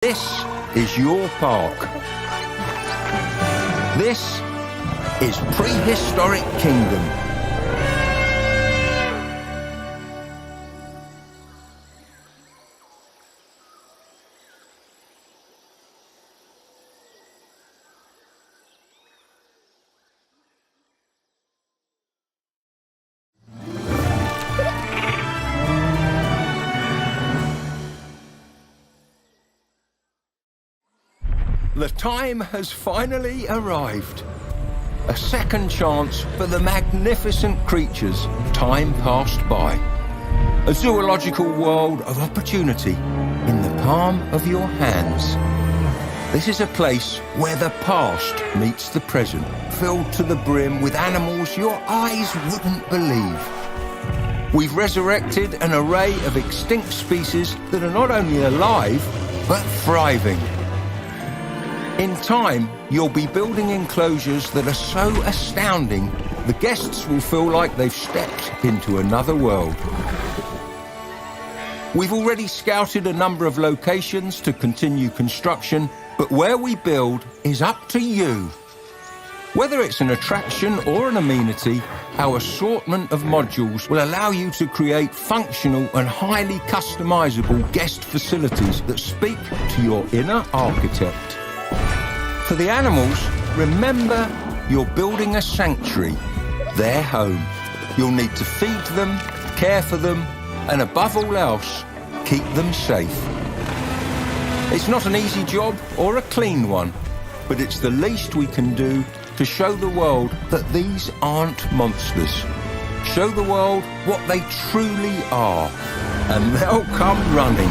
This is your park. This is Prehistoric Kingdom. The time has finally arrived. A second chance for the magnificent creatures time passed by. A zoological world of opportunity in the palm of your hands. This is a place where the past meets the present, filled to the brim with animals your eyes wouldn't believe. We've resurrected an array of extinct species that are not only alive, but thriving. In time, you'll be building enclosures that are so astounding, the guests will feel like they've stepped into another world. We've already scouted a number of locations to continue construction, but where we build is up to you. Whether it's an attraction or an amenity, our assortment of modules will allow you to create functional and highly customizable guest facilities that speak to your inner architect. For the animals, remember, you're building a sanctuary, their home. You'll need to feed them, care for them, and above all else, keep them safe. It's not an easy job or a clean one, but it's the least we can do to show the world that these aren't monsters. Show the world what they truly are, and they'll come running.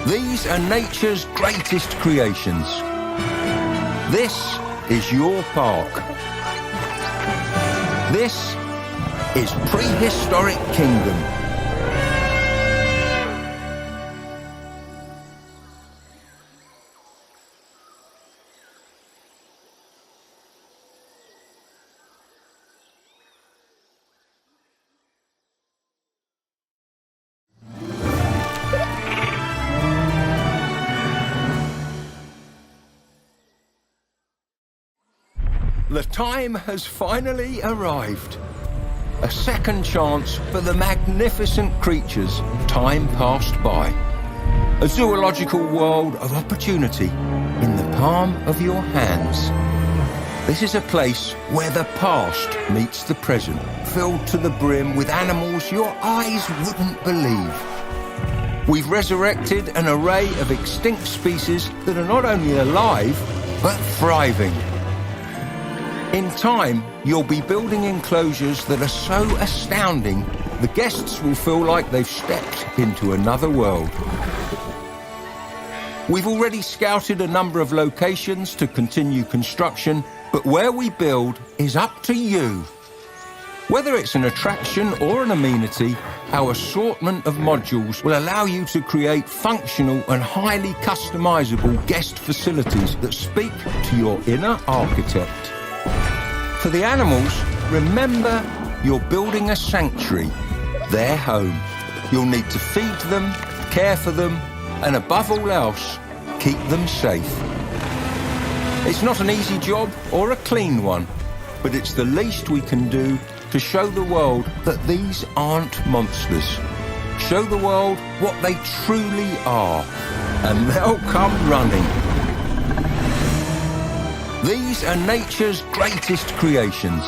These are nature's greatest creations. This is your park. This is Prehistoric Kingdom. The time has finally arrived. A second chance for the magnificent creatures time passed by. A zoological world of opportunity in the palm of your hands. This is a place where the past meets the present, filled to the brim with animals your eyes wouldn't believe. We've resurrected an array of extinct species that are not only alive, but thriving. In time, you'll be building enclosures that are so astounding, the guests will feel like they've stepped into another world. We've already scouted a number of locations to continue construction, but where we build is up to you. Whether it's an attraction or an amenity, our assortment of modules will allow you to create functional and highly customizable guest facilities that speak to your inner architect. For the animals, remember, you're building a sanctuary, their home. You'll need to feed them, care for them, and above all else, keep them safe. It's not an easy job or a clean one, but it's the least we can do to show the world that these aren't monsters. Show the world what they truly are, and they'll come running. These are nature's greatest creations.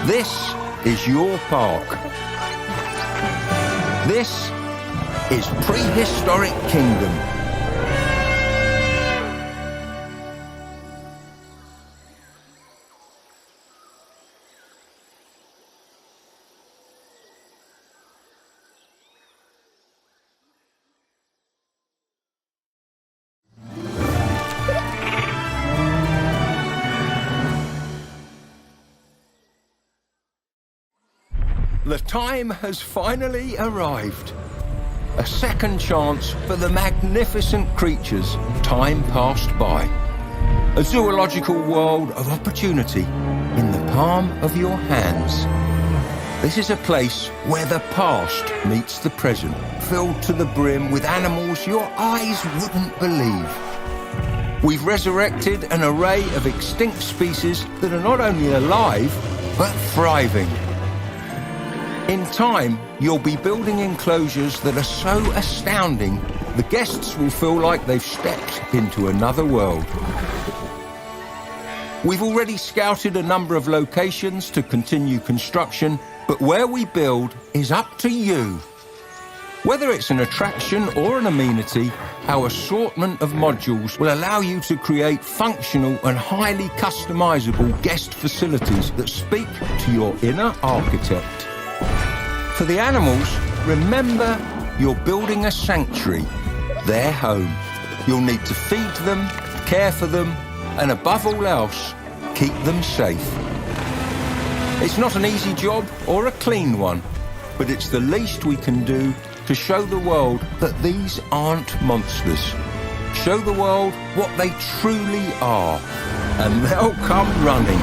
This is your park. This is Prehistoric Kingdom. The time has finally arrived. A second chance for the magnificent creatures time passed by. A zoological world of opportunity in the palm of your hands. This is a place where the past meets the present, filled to the brim with animals your eyes wouldn't believe. We've resurrected an array of extinct species that are not only alive, but thriving. In time, you'll be building enclosures that are so astounding, the guests will feel like they've stepped into another world. We've already scouted a number of locations to continue construction, but where we build is up to you. Whether it's an attraction or an amenity, our assortment of modules will allow you to create functional and highly customizable guest facilities that speak to your inner architect. For the animals, remember, you're building a sanctuary, their home. You'll need to feed them, care for them, and above all else, keep them safe. It's not an easy job or a clean one, but it's the least we can do to show the world that these aren't monsters. Show the world what they truly are, and they'll come running.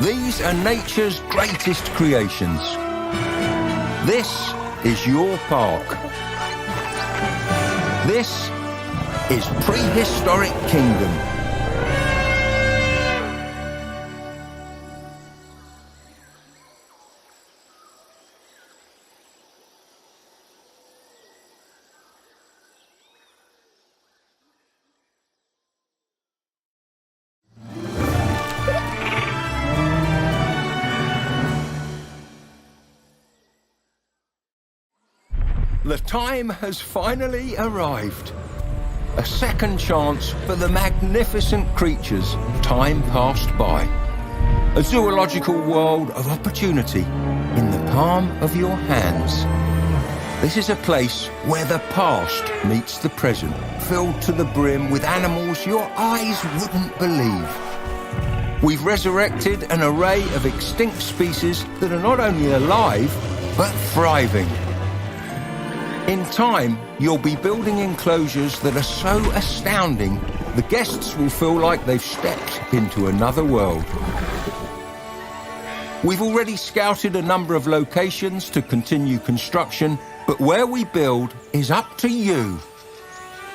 These are nature's greatest creations. This is your park. This is Prehistoric Kingdom. The time has finally arrived. A second chance for the magnificent creatures time passed by. A zoological world of opportunity in the palm of your hands. This is a place where the past meets the present, filled to the brim with animals your eyes wouldn't believe. We've resurrected an array of extinct species that are not only alive, but thriving. In time, you'll be building enclosures that are so astounding, the guests will feel like they've stepped into another world. We've already scouted a number of locations to continue construction, but where we build is up to you.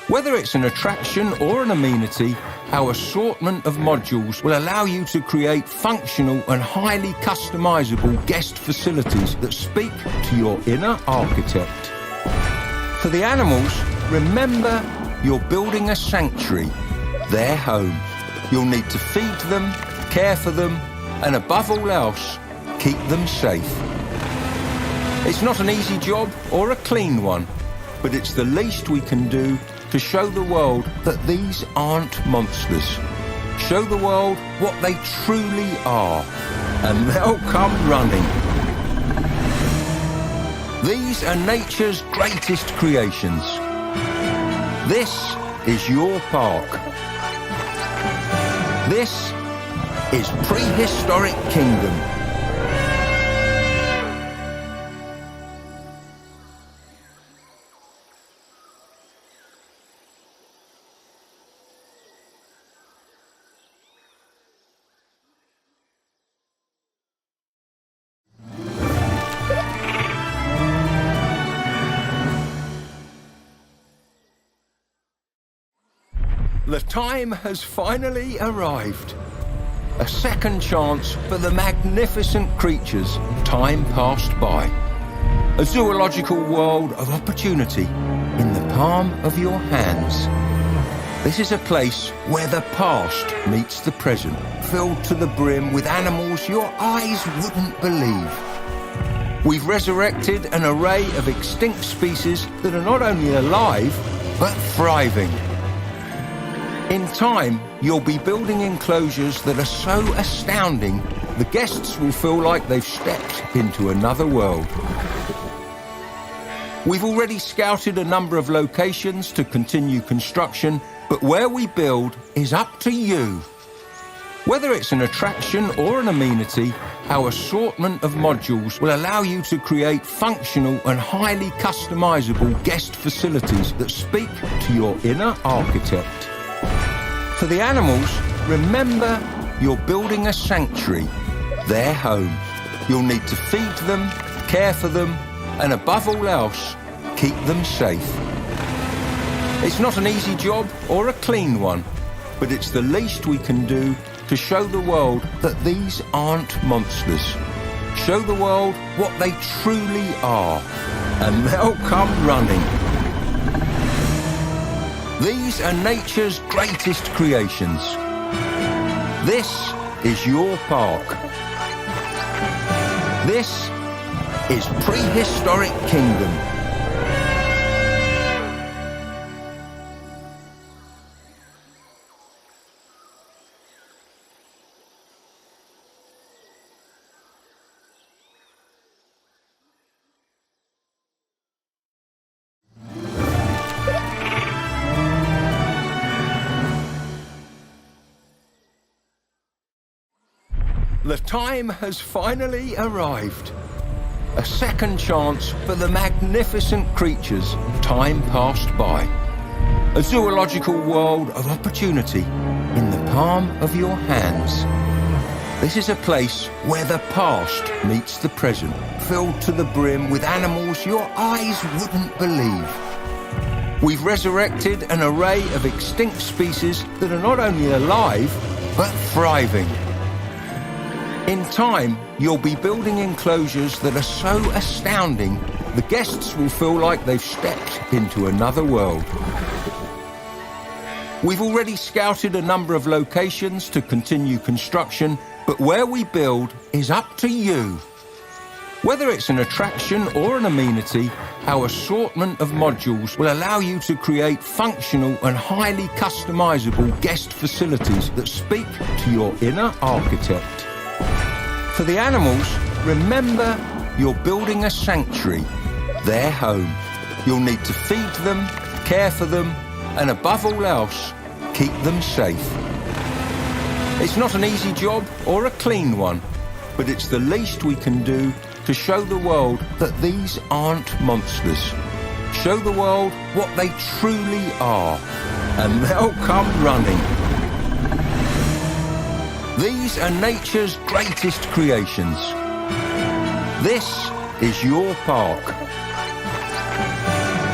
Whether it's an attraction or an amenity, our assortment of modules will allow you to create functional and highly customizable guest facilities that speak to your inner architect. For the animals, remember, you're building a sanctuary, their home. You'll need to feed them, care for them, and above all else, keep them safe. It's not an easy job or a clean one, but it's the least we can do to show the world that these aren't monsters. Show the world what they truly are, and they'll come running. These are nature's greatest creations. This is your park. This is Prehistoric Kingdom. The time has finally arrived. A second chance for the magnificent creatures time passed by. A zoological world of opportunity in the palm of your hands. This is a place where the past meets the present, filled to the brim with animals your eyes wouldn't believe. We've resurrected an array of extinct species that are not only alive, but thriving. In time, you'll be building enclosures that are so astounding, the guests will feel like they've stepped into another world. We've already scouted a number of locations to continue construction, but where we build is up to you. Whether it's an attraction or an amenity, our assortment of modules will allow you to create functional and highly customizable guest facilities that speak to your inner architect. For the animals, remember, you're building a sanctuary, their home. You'll need to feed them, care for them, and above all else, keep them safe. It's not an easy job or a clean one, but it's the least we can do to show the world that these aren't monsters. Show the world what they truly are, and they'll come running. These are nature's greatest creations. This is your park. This is Prehistoric Kingdom. The time has finally arrived. A second chance for the magnificent creatures time passed by. A zoological world of opportunity in the palm of your hands. This is a place where the past meets the present, filled to the brim with animals your eyes wouldn't believe. We've resurrected an array of extinct species that are not only alive, but thriving. In time, you'll be building enclosures that are so astounding, the guests will feel like they've stepped into another world. We've already scouted a number of locations to continue construction, but where we build is up to you. Whether it's an attraction or an amenity, our assortment of modules will allow you to create functional and highly customizable guest facilities that speak to your inner architect. For the animals, remember, you're building a sanctuary, their home. You'll need to feed them, care for them, and above all else, keep them safe. It's not an easy job or a clean one, but it's the least we can do to show the world that these aren't monsters. Show the world what they truly are, and they'll come running. These are nature's greatest creations. This is your park.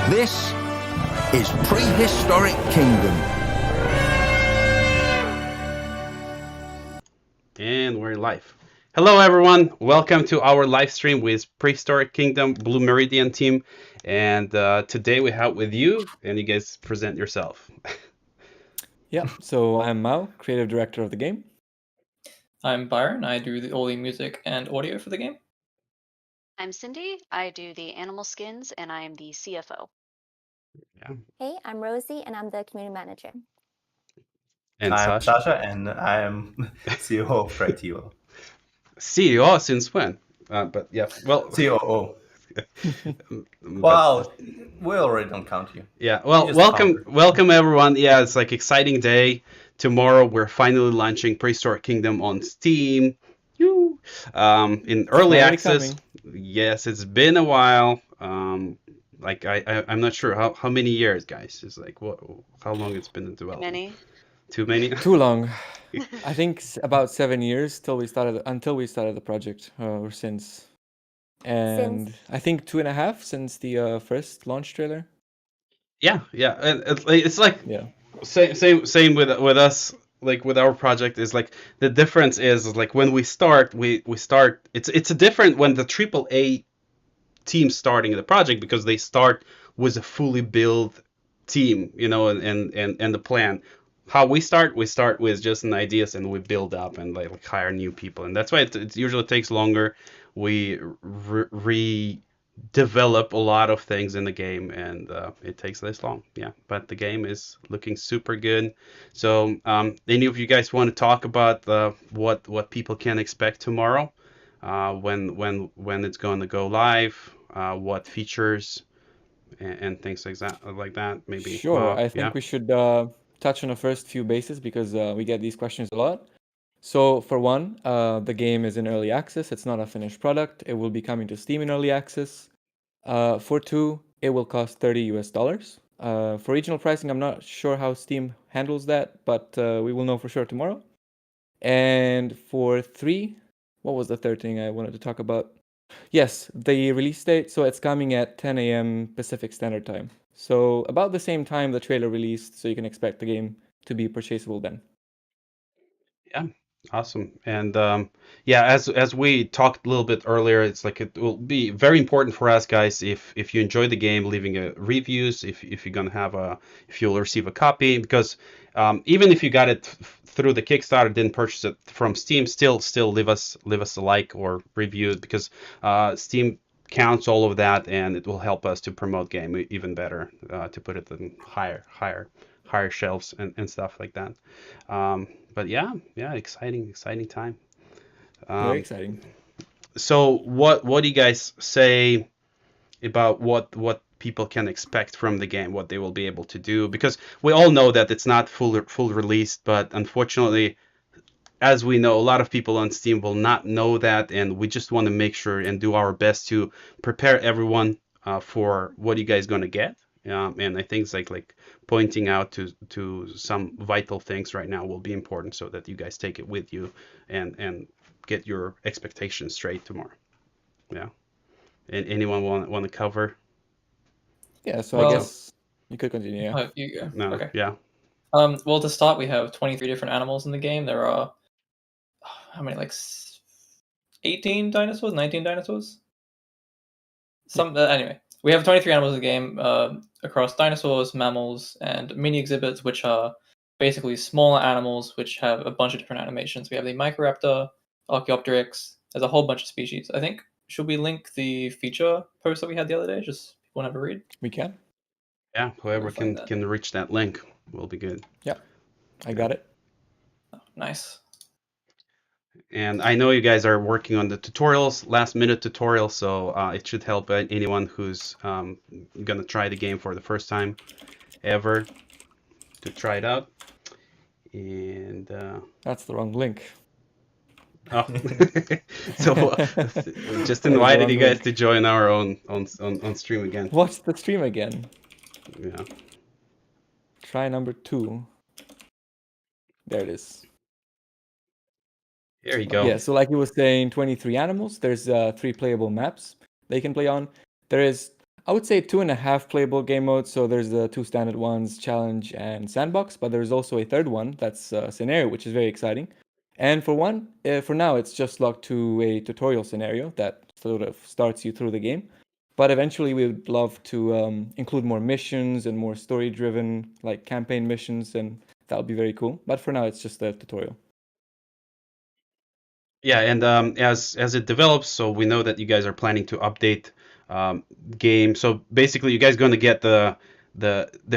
This is Prehistoric Kingdom. And we're live. Hello everyone, welcome to our live stream with Prehistoric Kingdom Blue Meridian team. And today we have with you, and you guys present yourself. Yeah, so I'm Mao, creative director of the game. I'm Byron. I do all the music and audio for the game. I'm Cindy. I do the animal skins, and I am the CFO. Yeah. Hey, I'm Rosie, and I'm the community manager. And I'm Sasha, and I am CEO of Prehistoric. CEO since when? But yeah, well, COO. Well, we already don't count you. Yeah, well, welcome everyone. Yeah, it's like exciting day. Tomorrow we're finally launching Prehistoric Kingdom on Steam. In early access. Yes, it's been a while. Like I'm not sure how many years, guys. It's like how long it's been in development. Too many? Too long. I think about 7 years until we started the project, or since. And I think 2.5 since the first launch trailer. Yeah, and it's like same with us. Like with our project is like the difference is like when we start, we start. It's a different when the AAA team starting the project because they start with a fully built team, and the plan. How we start with just an ideas and we build up and like hire new people, and that's why it usually takes longer. We redevelop a lot of things in the game, and it takes this long. Yeah, but the game is looking super good. So any of you guys want to talk about what people can expect tomorrow, when it's going to go live, what features and things like that maybe. Sure, I think we should touch on the first few bases because we get these questions a lot. So for one, the game is in early access. It's not a finished product. It will be coming to Steam in early access. For two, it will cost $30 US. For regional pricing, I'm not sure how Steam handles that, but we will know for sure tomorrow. And for three, what was the third thing I wanted to talk about? Yes, the release date. So it's coming at 10 a.m. Pacific Standard Time. So about the same time the trailer released, so you can expect the game to be purchasable then. Yeah, awesome. And yeah, as we talked a little bit earlier, it's like it will be very important for us guys if you enjoy the game, leaving a reviews, if you're gonna have if you'll receive a copy, because even if you got it through the Kickstarter, didn't purchase it from Steam, still leave us a like or review, because Steam counts all of that, and it will help us to promote game even better, to put it in higher shelves and stuff like that. But yeah, exciting time. Very exciting. So what do you guys say about what people can expect from the game, what they will be able to do? Because we all know that it's not full released, but unfortunately, as we know, a lot of people on Steam will not know that, and we just want to make sure and do our best to prepare everyone for what you guys gonna get. And I think it's like pointing out to some vital things right now will be important, so that you guys take it with you and get your expectations straight tomorrow. Yeah. And anyone want to cover? Yeah, so Well- I guess you could continue. Yeah. Oh, you go. No. Okay. Yeah. Well, to start, we have 23 different animals in the game. There are how many? Like 18 dinosaurs, 19 dinosaurs. Anyway, we have 23 animals in the game across dinosaurs, mammals, and mini exhibits, which are basically smaller animals which have a bunch of different animations. We have the Microraptor, Archaeopteryx. There's a whole bunch of species. I think, should we link the feature post that we had the other day? Just people want to have a read? We can. Yeah. Whoever We'll find can reach that link will be good. Yeah, I got it. Oh, nice. And I know you guys are working on the tutorials, last minute tutorials, so it should help anyone who's gonna try the game for the first time ever to try it out. And That's the wrong link. oh. So just invited you guys to join our own on stream again. Watch the stream again. Yeah. Try number 2. There it is. There you go. Yeah, so like you were saying, 23 animals. There's 3 playable maps they can play on. There is, I would say, 2.5 playable game modes. So there's the 2 standard ones, challenge and sandbox. But there's also a third one that's scenario, which is very exciting. And for now, it's just locked to a tutorial scenario that sort of starts you through the game. But eventually, we would love to include more missions and more story-driven, like campaign missions, and that would be very cool. But for now, it's just a tutorial. Yeah, and as it develops, so we know that you guys are planning to update game. So basically, you guys going to get the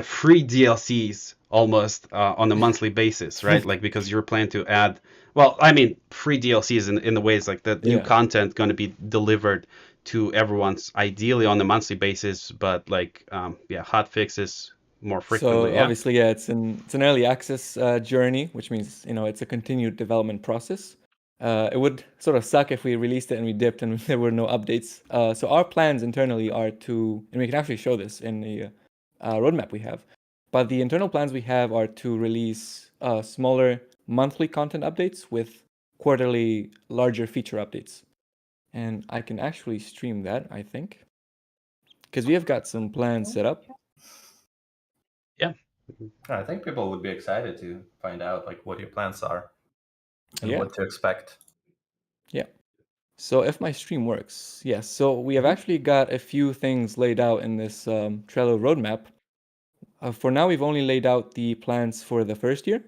free DLCs almost on a monthly basis, right? Like, because you're planning to add, well, I mean, free DLCs in the ways like the new content going to be delivered to everyone's ideally on a monthly basis, but like hot fixes more frequently. So obviously, it's an early access journey, which means it's a continued development process. It would sort of suck if we released it and we dipped and there were no updates. So our plans internally are to, and we can actually show this in the roadmap we have, but the internal plans we have are to release smaller monthly content updates with quarterly larger feature updates. And I can actually stream that, I think, because we have got some plans set up. Yeah. I think people would be excited to find out like what your plans are and what to expect. Yeah. So if my stream works, yes. So we have actually got a few things laid out in this Trello roadmap. For now, we've only laid out the plans for the first year.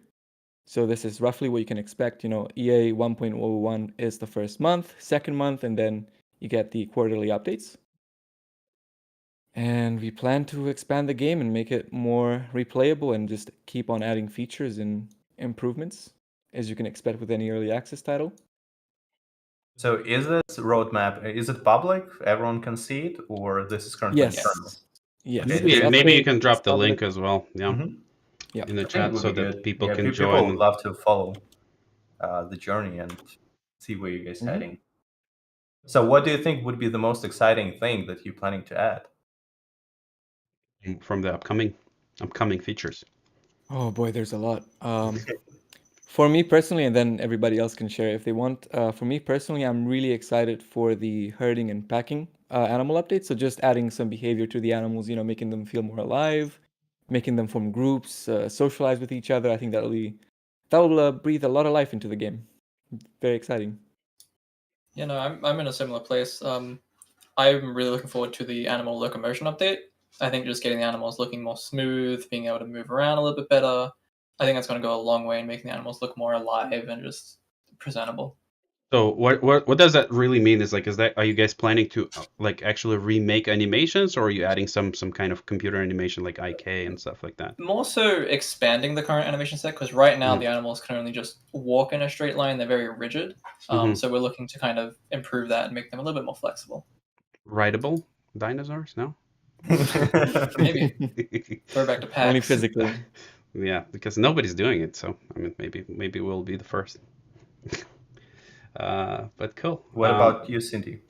So this is roughly what you can expect. EA 1.01 is the first month, second month, and then you get the quarterly updates. And we plan to expand the game and make it more replayable and just keep on adding features and improvements, as you can expect with any early access title. So is this roadmap, is it public? Everyone can see it, or this is currently internal? Yes. Okay. Maybe you can drop the link as well. Yeah. Yeah. In the chat so that people can People join. would love to follow the journey and see where you guys heading. So what do you think would be the most exciting thing that you're planning to add From the upcoming features? Oh boy, there's a lot. For me personally, and then everybody else can share if they want. For me personally, I'm really excited for the herding and packing animal update. So just adding some behavior to the animals, making them feel more alive, making them form groups, socialize with each other. I think that'll breathe a lot of life into the game. Very exciting. You know, I'm in a similar place. I'm really looking forward to the animal locomotion update. I think just getting the animals looking more smooth, being able to move around a little bit better, I think that's going to go a long way in making the animals look more alive and just presentable. So what does that really mean? Are you guys planning to like actually remake animations, or are you adding some kind of computer animation like IK and stuff like that? More so expanding the current animation set, because right now the animals can only just walk in a straight line. They're very rigid. So we're looking to kind of improve that and make them a little bit more flexible. Rideable dinosaurs? No. Maybe. Throw back to PAX. Only physically. Yeah, because nobody's doing it, so I mean, maybe we'll be the first. But cool. What about you, Cindy?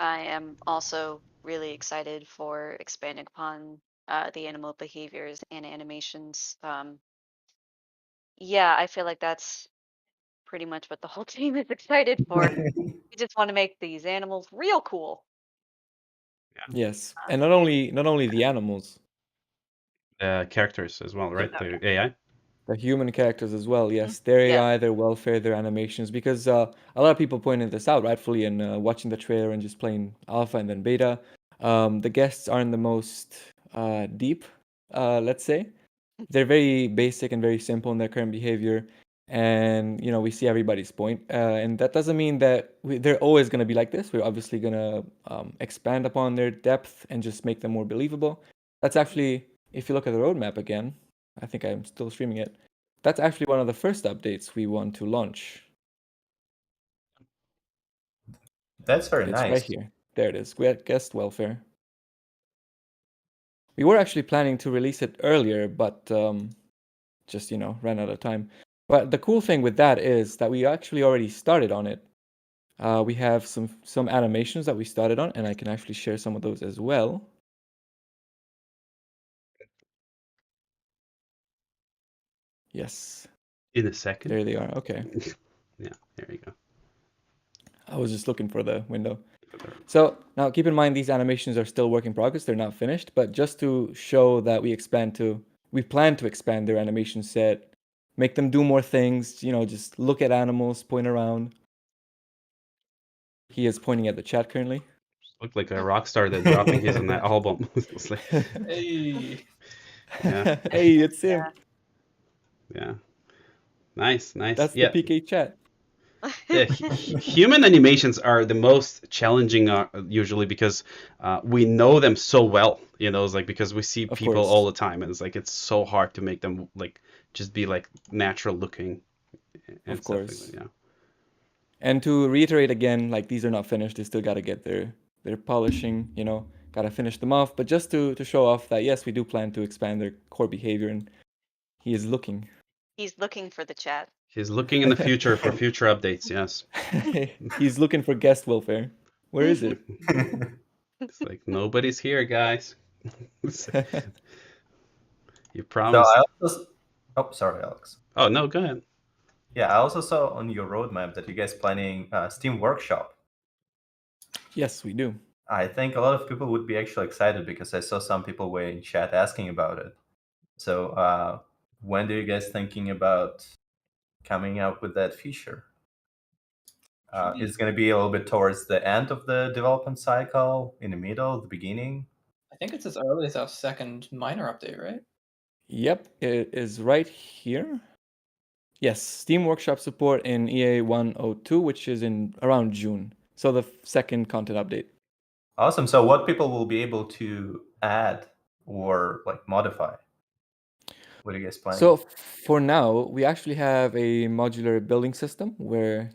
I am also really excited for expanding upon the animal behaviors and animations. Yeah, I feel like that's pretty much what the whole team is excited for. We just want to make these animals real cool. Yes, and not only the animals, Characters as well, right? Okay. The AI. the human characters as well. Yes, their Yeah. AI, their welfare, their animations. Because a lot of people pointed this out rightfully in watching the trailer and just playing alpha and then beta. The guests aren't the most deep, let's say. They're very basic and very simple in their current behavior, and we see everybody's point. And that doesn't mean that they're always going to be like this. We're obviously going to expand upon their depth and just make them more believable. That's actually, if you look at the roadmap again, I think I'm still streaming it. That's actually one of the first updates we want to launch. That's very It's nice. right here. There it is. Guest welfare. We were actually planning to release it earlier, but just ran out of time. But the cool thing with that is that we actually already started on it. We have some animations that we started on, and I can actually share some of those as well. Yes. In a second. There they are. Okay. Yeah, there you go. I was just looking for the window. So now keep in mind these animations are still work in progress. They're not finished, but just to show that we plan to expand their animation set, make them do more things, just look at animals, point around. He is pointing at the chat currently. Looked like a rock star that dropping his on that album. It's like, Hey. yeah. Hey, it's him. Yeah. Nice. That's Yeah. the PK chat. Yeah, human animations are the most challenging usually because we know them so well, it's like because we see Of people course. all the time, and it's so hard to make them like just be like natural looking and Of stuff like course. that, yeah. And to reiterate again, like these are not finished. They still got to get their polishing, got to finish them off. But just to show off that, yes, we do plan to expand their core behavior, and he is looking. He's looking for the chat. He's looking in the future for future updates, yes. He's looking for guest welfare. Where is it? It's like, nobody's here, guys. You So promised. oh, sorry, Alex. Oh, no, go ahead. Yeah, I also saw on your roadmap that you guys planning Steam Workshop. Yes, we do. I think a lot of people would be actually excited because I saw some people were in chat asking about it. So when are you guys thinking about coming out with that feature? Is it going to be a little bit towards the end of the development cycle, in the middle, the beginning? I think it's as early as our second minor update, right? Yep, it is right here. Yes, Steam Workshop support in EA 102, which is in around June. So the second content update. Awesome. So what people will be able to add or like modify? What are you guys planning? So for now, we actually have a modular building system where,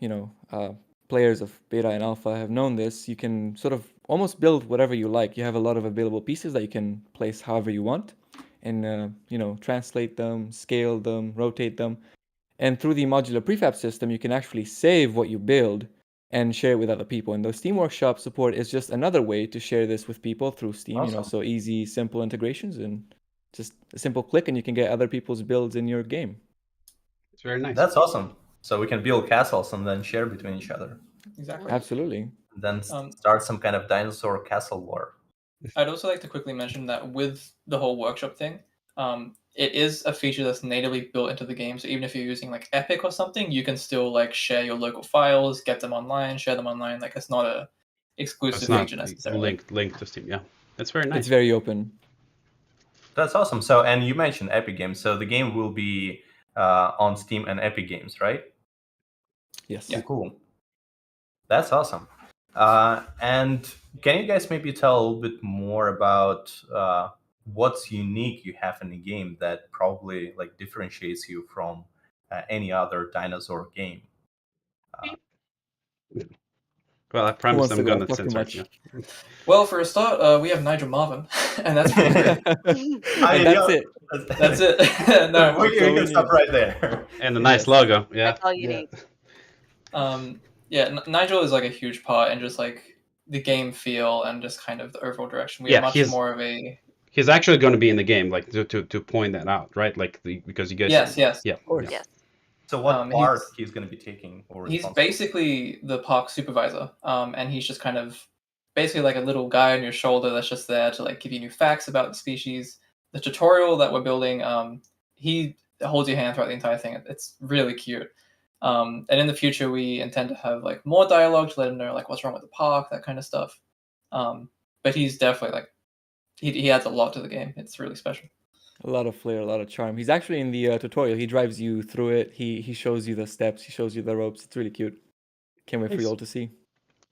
players of beta and alpha have known this. You can sort of almost build whatever you like. You have a lot of available pieces that you can place however you want and, translate them, scale them, rotate them. And through the modular prefab system, you can actually save what you build and share it with other people. And the Steam Workshop support is just another way to share this with people through Steam, Awesome. so easy, simple integrations and just a simple click and you can get other people's builds in your game. It's very nice. That's awesome. So we can build castles and then share between each other. Exactly. Absolutely. Then start some kind of dinosaur castle war. I'd also like to quickly mention that with the whole workshop thing, it is a feature that's natively built into the game. So even if you're using like Epic or something, you can still like share your local files, get them online, share them online. Like it's not a exclusive It's not feature necessarily. linked to Steam. Yeah, that's very nice. It's very open. That's awesome. So, and you mentioned Epic Games. So the game will be on Steam and Epic Games, right? Yes. Yeah. Cool. That's awesome. And can you guys maybe tell a little bit more about what's unique you have in the game that probably like differentiates you from any other dinosaur game? Well, I promise I'm to go? gonna Talk too censor it. much. Yeah. Well, for a start, we have Nigel Marven, and that's pretty good. And that's it. That's it. No, we can stop right there. And a nice logo. Yeah. That's all you need. Nigel is like a huge part in just like the game feel and just kind of the overall direction. We Yeah, are much more of a. He's actually going to be in the game, like to point that out, right? Like because you guys. Yes. Yeah. Of course. Yes. So what part he's going to be taking? Or he's basically the park supervisor, and he's just kind of basically like a little guy on your shoulder that's just there to like give you new facts about the species. The tutorial that we're building, he holds your hand throughout the entire thing. It's really cute. And in the future, we intend to have like more dialogue to let him know like what's wrong with the park, that kind of stuff. But he's definitely like he adds a lot to the game. It's really special. A lot of flair, a lot of charm. He's actually in the tutorial. He drives you through it. He shows you the steps. He shows you the ropes. It's really cute. Can't wait for you all to see.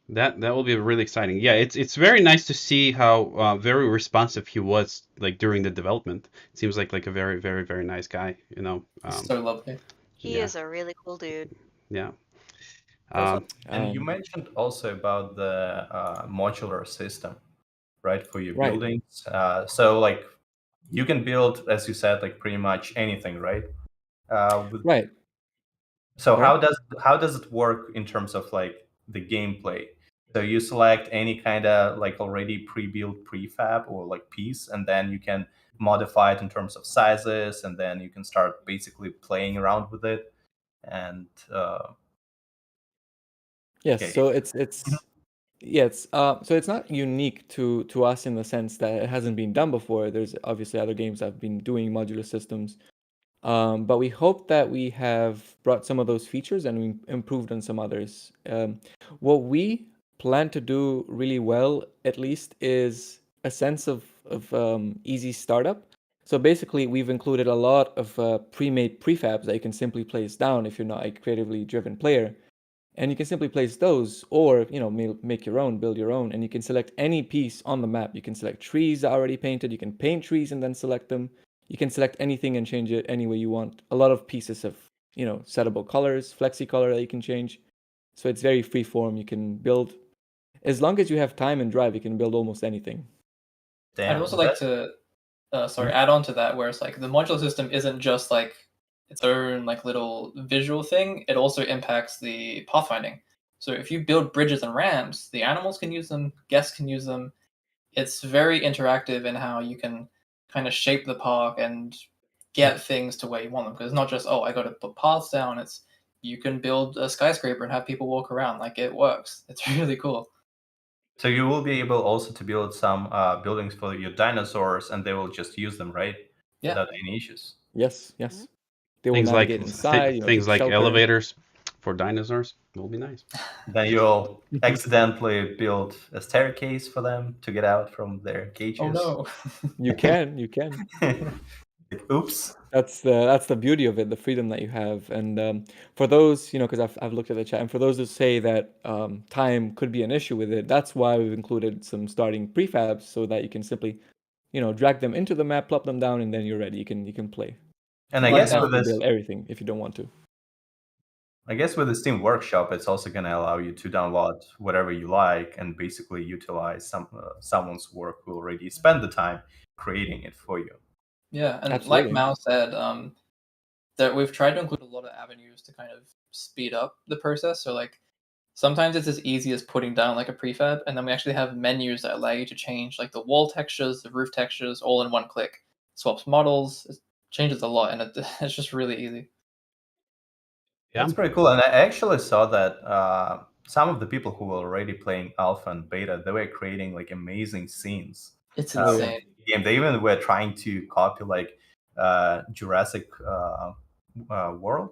That will be really exciting. Yeah, it's very nice to see how very responsive he was like during the development. It seems like a very very very nice guy. You know. So lovely. He is a really cool dude. Yeah. And you mentioned also about the modular system, right, for your buildings. So like you can build, as you said, like pretty much anything, right? Right. So how does it work in terms of like the gameplay? So you select any kind of like already pre-built prefab or like piece, and then you can modify it in terms of sizes, and then you can start basically playing around with it. And yes, okay. So it's not unique to us in the sense that it hasn't been done before. There's obviously other games that have been doing modular systems. But we hope that we have brought some of those features and we improved on some others. What we plan to do really well, at least, is a sense of easy startup. So basically, we've included a lot of pre-made prefabs that you can simply place down if you're not a creatively driven player. And you can simply place those, or make your own, build your own, and you can select any piece on the map. You can select trees already painted. You can paint trees and then select them. You can select anything and change it any way you want. A lot of pieces have, settable colors, flexi color that you can change. So it's very free form. You can build, as long as you have time and drive, you can build almost anything. I'd also like to, add on to that, where it's like the modular system isn't just like its own like little visual thing. It also impacts the pathfinding. So if you build bridges and ramps, the animals can use them, guests can use them. It's very interactive in how you can kind of shape the park and get things to where you want them. Because it's not just, I got to put paths down. It's you can build a skyscraper and have people walk around. Like it works. It's really cool. So you will be able also to build some buildings for your dinosaurs, and they will just use them, right? Yeah. Without any issues. Yes. They will things navigate inside. Things like elevators for dinosaurs will be nice. Then you'll accidentally build a staircase for them to get out from their cages. Oh no! You can. Oops. That's the beauty of it, the freedom that you have. And for those, because I've looked at the chat, and for those who say that time could be an issue with it, that's why we've included some starting prefabs so that you can simply, drag them into the map, plop them down, and then you're ready. You can play. And I guess with this, build everything if you don't want to. I guess with the Steam Workshop, it's also going to allow you to download whatever you like and basically utilize someone's work who already spent the time creating it for you. Yeah, and Absolutely. like Mao said, that we've tried to include a lot of avenues to kind of speed up the process. So like sometimes it's as easy as putting down like a prefab, and then we actually have menus that allow you to change like the wall textures, the roof textures, all in one click. Swaps models, it changes a lot, and it's just really easy. That's pretty cool. And I actually saw that some of the people who were already playing alpha and beta, they were creating like amazing scenes. It's insane. Game. They even were trying to copy like Jurassic World,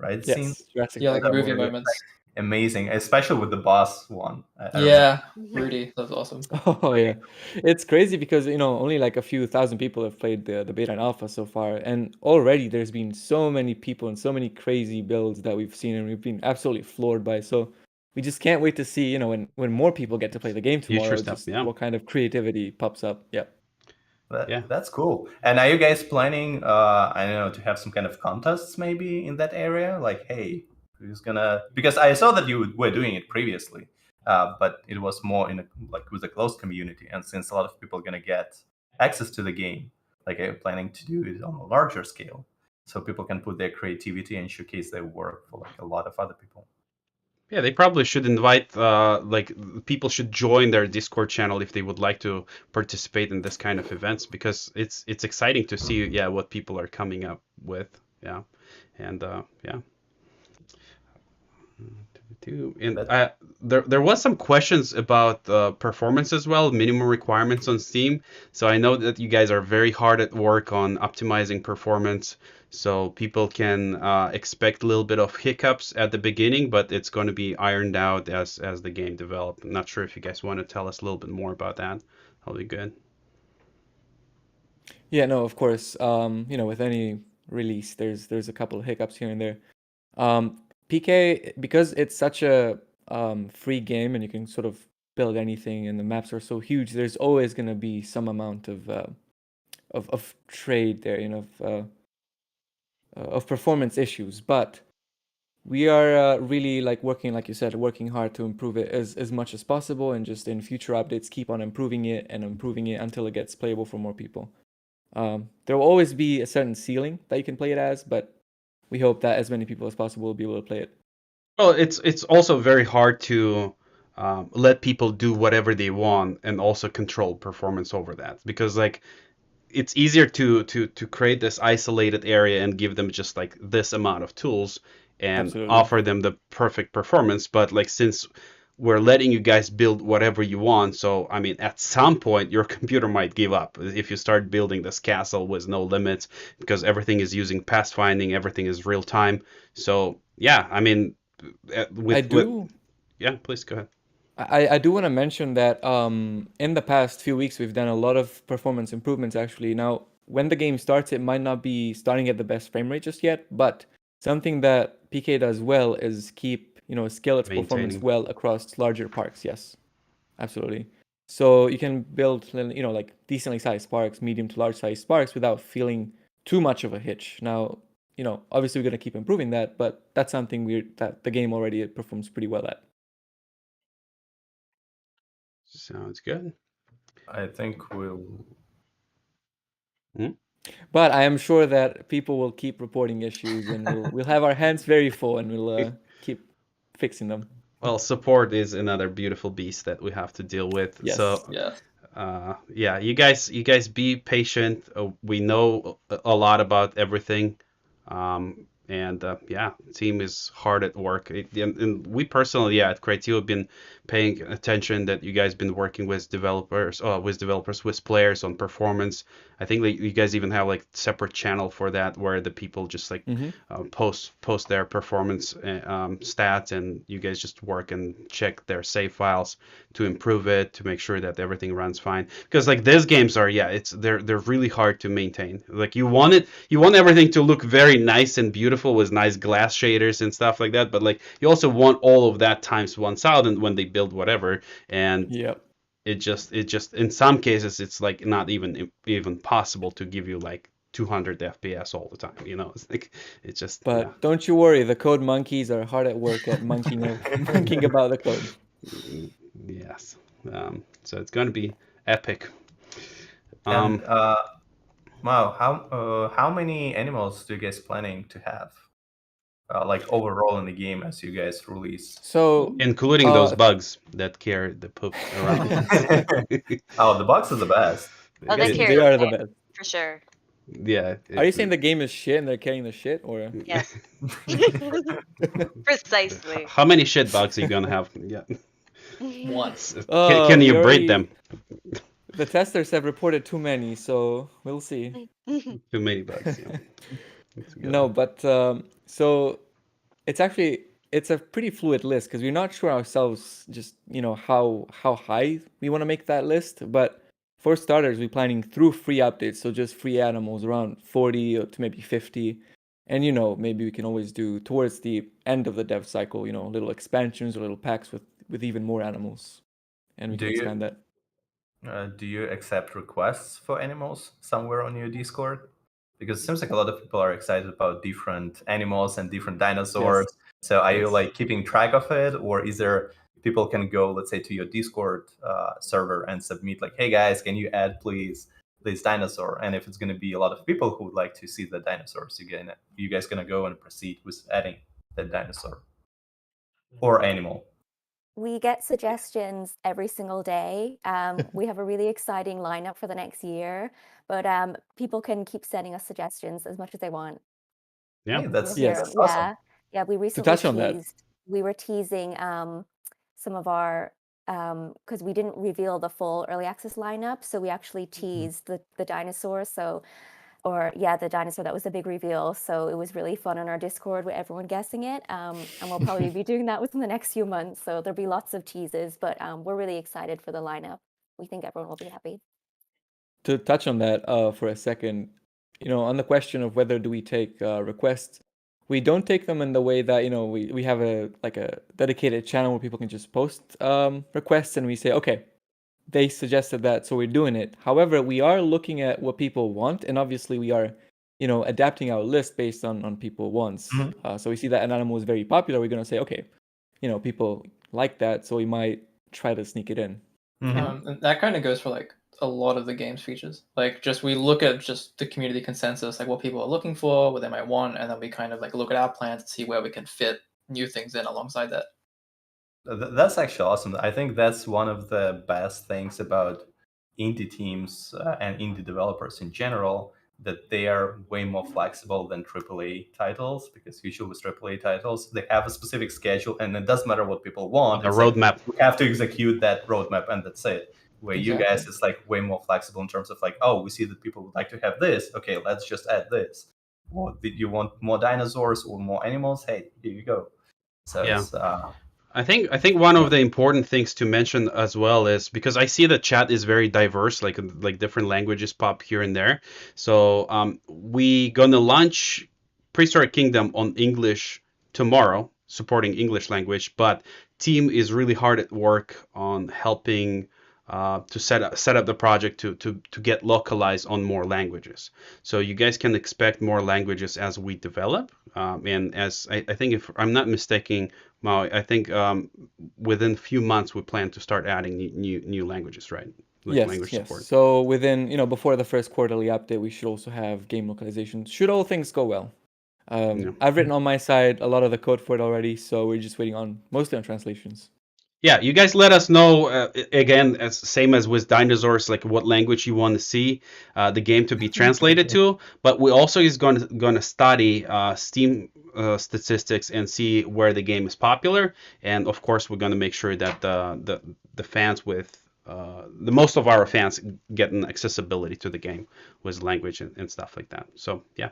right? Yes, Scenes. Jurassic Yeah, like Park. movie were, moments. like, amazing, especially with the boss one. I Yeah, Rudy, that was awesome. Oh yeah, it's crazy because only like a few thousand people have played the beta and alpha so far, and already there's been so many people and so many crazy builds that we've seen, and we've been absolutely floored by. So we just can't wait to see when more people get to play the game tomorrow, stuff, what kind of creativity pops up. Yeah. That's cool. And are you guys planning, I don't know, to have some kind of contests maybe in that area? Like, hey, who's gonna? Because I saw that you were doing it previously, but it was more in with a closed community. And since a lot of people are gonna get access to the game, like I'm planning to do it on a larger scale, so people can put their creativity and showcase their work for like a lot of other people. Yeah, they probably should invite, like, people should join their Discord channel if they would like to participate in this kind of events, because it's exciting to see, yeah, what people are coming up with, yeah, and yeah. And there was some questions about performance as well, minimum requirements on Steam. So I know that you guys are very hard at work on optimizing performance. So people can expect a little bit of hiccups at the beginning, but it's going to be ironed out as the game develops. I'm not sure if you guys want to tell us a little bit more about that. That'll be good. Yeah, no, of course. With any release, there's a couple of hiccups here and there. PK, because it's such a free game and you can sort of build anything and the maps are so huge, there's always going to be some amount of trade there, of performance issues. But we are really working, like you said, working hard to improve it as much as possible, and just in future updates keep on improving it until it gets playable for more people. There will always be a certain ceiling that you can play it as, but we hope that as many people as possible will be able to play it. Well, it's also very hard to let people do whatever they want and also control performance over that, because like it's easier to create this isolated area and give them just like this amount of tools and Absolutely. offer them the perfect performance. But like, since we're letting you guys build whatever you want, so I mean, at some point your computer might give up if you start building this castle with no limits, because everything is using pathfinding, everything is real time. So yeah, I mean, yeah, please go ahead. I do want to mention that in the past few weeks we've done a lot of performance improvements actually. Now, when the game starts, it might not be starting at the best frame rate just yet, but something that PK does well is scale its performance well across larger parks. Yes, absolutely. So you can build like decently sized parks, medium to large sized parks without feeling too much of a hitch. Now, obviously we're going to keep improving that, but that's something that the game already performs pretty well at. Sounds good. I think we'll. But I am sure that people will keep reporting issues, and we'll have our hands very full, and we'll keep fixing them. Well, support is another beautiful beast that we have to deal with. Yes. So Yeah. yeah, you guys be patient. We know a lot about everything. And yeah, team is hard at work. And we personally, at Creatio, have been paying attention that you guys been working with developers, with players on performance. I think that you guys even have like separate channel for that, where the people just like post their performance stats, and you guys just work and check their save files to improve it, to make sure that everything runs fine. Because like these games are, they're really hard to maintain. Like you want everything to look very nice and beautiful with nice glass shaders and stuff like that, but like you also want all of that times 1,000 when they build whatever, and it just in some cases it's like not even possible to give you like 200 FPS all the time, it's like it's just. But don't you worry, the code monkeys are hard at work at monkeying about the code. Yes. So it's going to be epic. And wow, how many animals do you guys planning to have? Like overall in the game as you guys release? So including those bugs that carry the poop around. Oh, the bugs are the best. Oh, they are the best for sure. Yeah. Are you saying the game is shit and they're carrying the shit, or? Yes. Precisely. How many shit bugs are you gonna have? Yeah. One. Can you breed them? The testers have reported too many, so we'll see. Too many bugs. Yeah. No, but so it's a pretty fluid list because we're not sure ourselves just how high we want to make that list. But for starters, we're planning through free updates, so just free animals around 40 to maybe 50. And maybe we can always do towards the end of the dev cycle, little expansions or little packs with even more animals, and we can expand that. Do you accept requests for animals somewhere on your Discord? Because it seems like a lot of people are excited about different animals and different dinosaurs. Yes. So are you like keeping track of it, or is there people can go, let's say, to your Discord server and submit like, hey guys, can you add please this dinosaur? And if it's going to be a lot of people who would like to see the dinosaurs, you guys gonna go and proceed with adding that dinosaur or animal? We get suggestions every single day. We have a really exciting lineup for the next year, but people can keep sending us suggestions as much as they want. Yeah, Hey, that's Yes. awesome. Yeah. We To recently touch on that, we were teasing some of our because we didn't reveal the full early access lineup, so we actually teased the dinosaur. The dinosaur, that was the big reveal. So it was really fun on our Discord with everyone guessing it. And we'll probably be doing that within the next few months. So there'll be lots of teases, but we're really excited for the lineup. We think everyone will be happy. to touch on that for a second, on the question of whether do we take requests, we don't take them in the way that we have a dedicated channel where people can just post requests and we say, okay, they suggested that, so we're doing it. However, we are looking at what people want, and obviously we are adapting our list based on people wants. So we see that an animal is very popular, we're going to say, okay, people like that, so we might try to sneak it in. And that kind of goes for like a lot of the game's features. Like just we look at just the community consensus, like what people are looking for, what they might want, and then we kind of like look at our plans and see where we can fit new things in alongside that. That's actually awesome. I think that's one of the best things about indie teams and indie developers in general, that they are way more flexible than AAA titles, because usually with AAA titles, they have a specific schedule and it doesn't matter what people want. A roadmap. Like, we have to execute that roadmap and that's it. Where you guys, it's like way more flexible in terms of like, oh, we see that people would like to have this. Okay, let's just add this. Or did you want more dinosaurs or more animals? Hey, here you go. So Yeah. it's, I think one of the important things to mention as well is, because I see the chat is very diverse, like different languages pop here and there. So we gonna launch Prehistoric Kingdom on English tomorrow, supporting English language, but team is really hard at work on helping to set up the project to get localized on more languages. So you guys can expect more languages as we develop. And as I think, if I'm not mistaken, Mao, I think within a few months we plan to start adding new languages, right? Like yes, language yes. support. So within, before the first quarterly update, we should also have game localization. Should all things go well. I've written on my side a lot of the code for it already, so we're just waiting mostly on translations. Yeah, you guys let us know again, as same as with Dinosaurs, like what language you want to see the game to be translated to. But we also is going to study Steam statistics and see where the game is popular, and of course we're going to make sure that the fans with the most of our fans get an accessibility to the game with language and stuff like that. So yeah.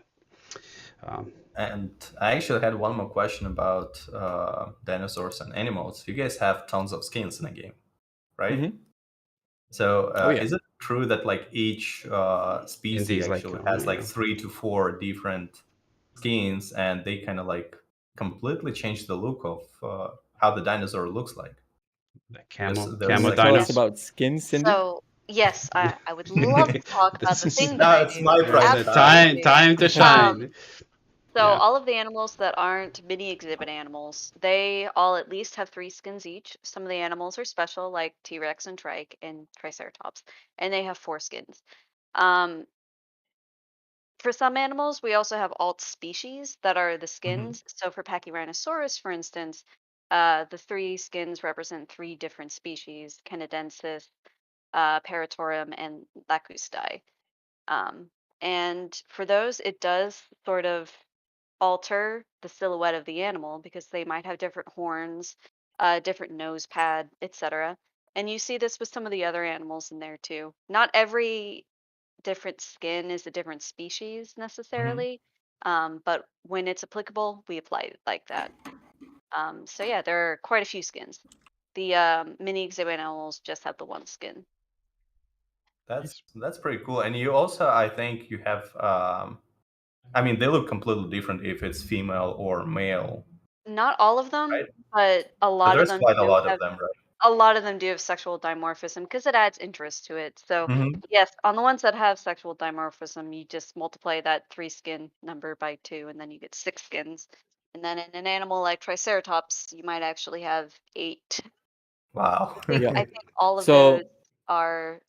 And I actually had one more question about dinosaurs and animals. You guys have tons of skins in the game, right? Mm-hmm. So is it true that like each species actually has like 3 to 4 different skins, and they kind of like completely change the look of how the dinosaur looks like? The camo Tell us about skins, Cindy. So yes, I would love to talk about the thing now it's my prime time to shine. So all of the animals that aren't mini exhibit animals, they all at least have 3 skins each. Some of the animals are special, like T-Rex and Trike and Triceratops, and they have 4 skins. For some animals, we also have alt species that are the skins. So for Pachyrhinosaurus, for instance, the 3 skins represent 3 different species: Canadensis, Paratorium, and Lacustae. And for those, it does sort of alter the silhouette of the animal because they might have different horns, different nose pad, etc. And you see this with some of the other animals in there too. Not every different skin is a different species necessarily, but when it's applicable, we apply it like that. So yeah, there are quite a few skins. The mini exhibit animals just have the one skin. That's pretty cool. And you also, I think, you have. I mean, they look completely different if it's female or male, Not all of them, right? but a But lot of there's them quite a do lot of have them, right? a lot of them do have sexual dimorphism because it adds interest to it. So yes, on the ones that have sexual dimorphism, you just multiply that 3 skin number by 2, and then you get 6 skins. And then in an animal like Triceratops, you might actually have 8. Wow. Yeah. I think all of So those are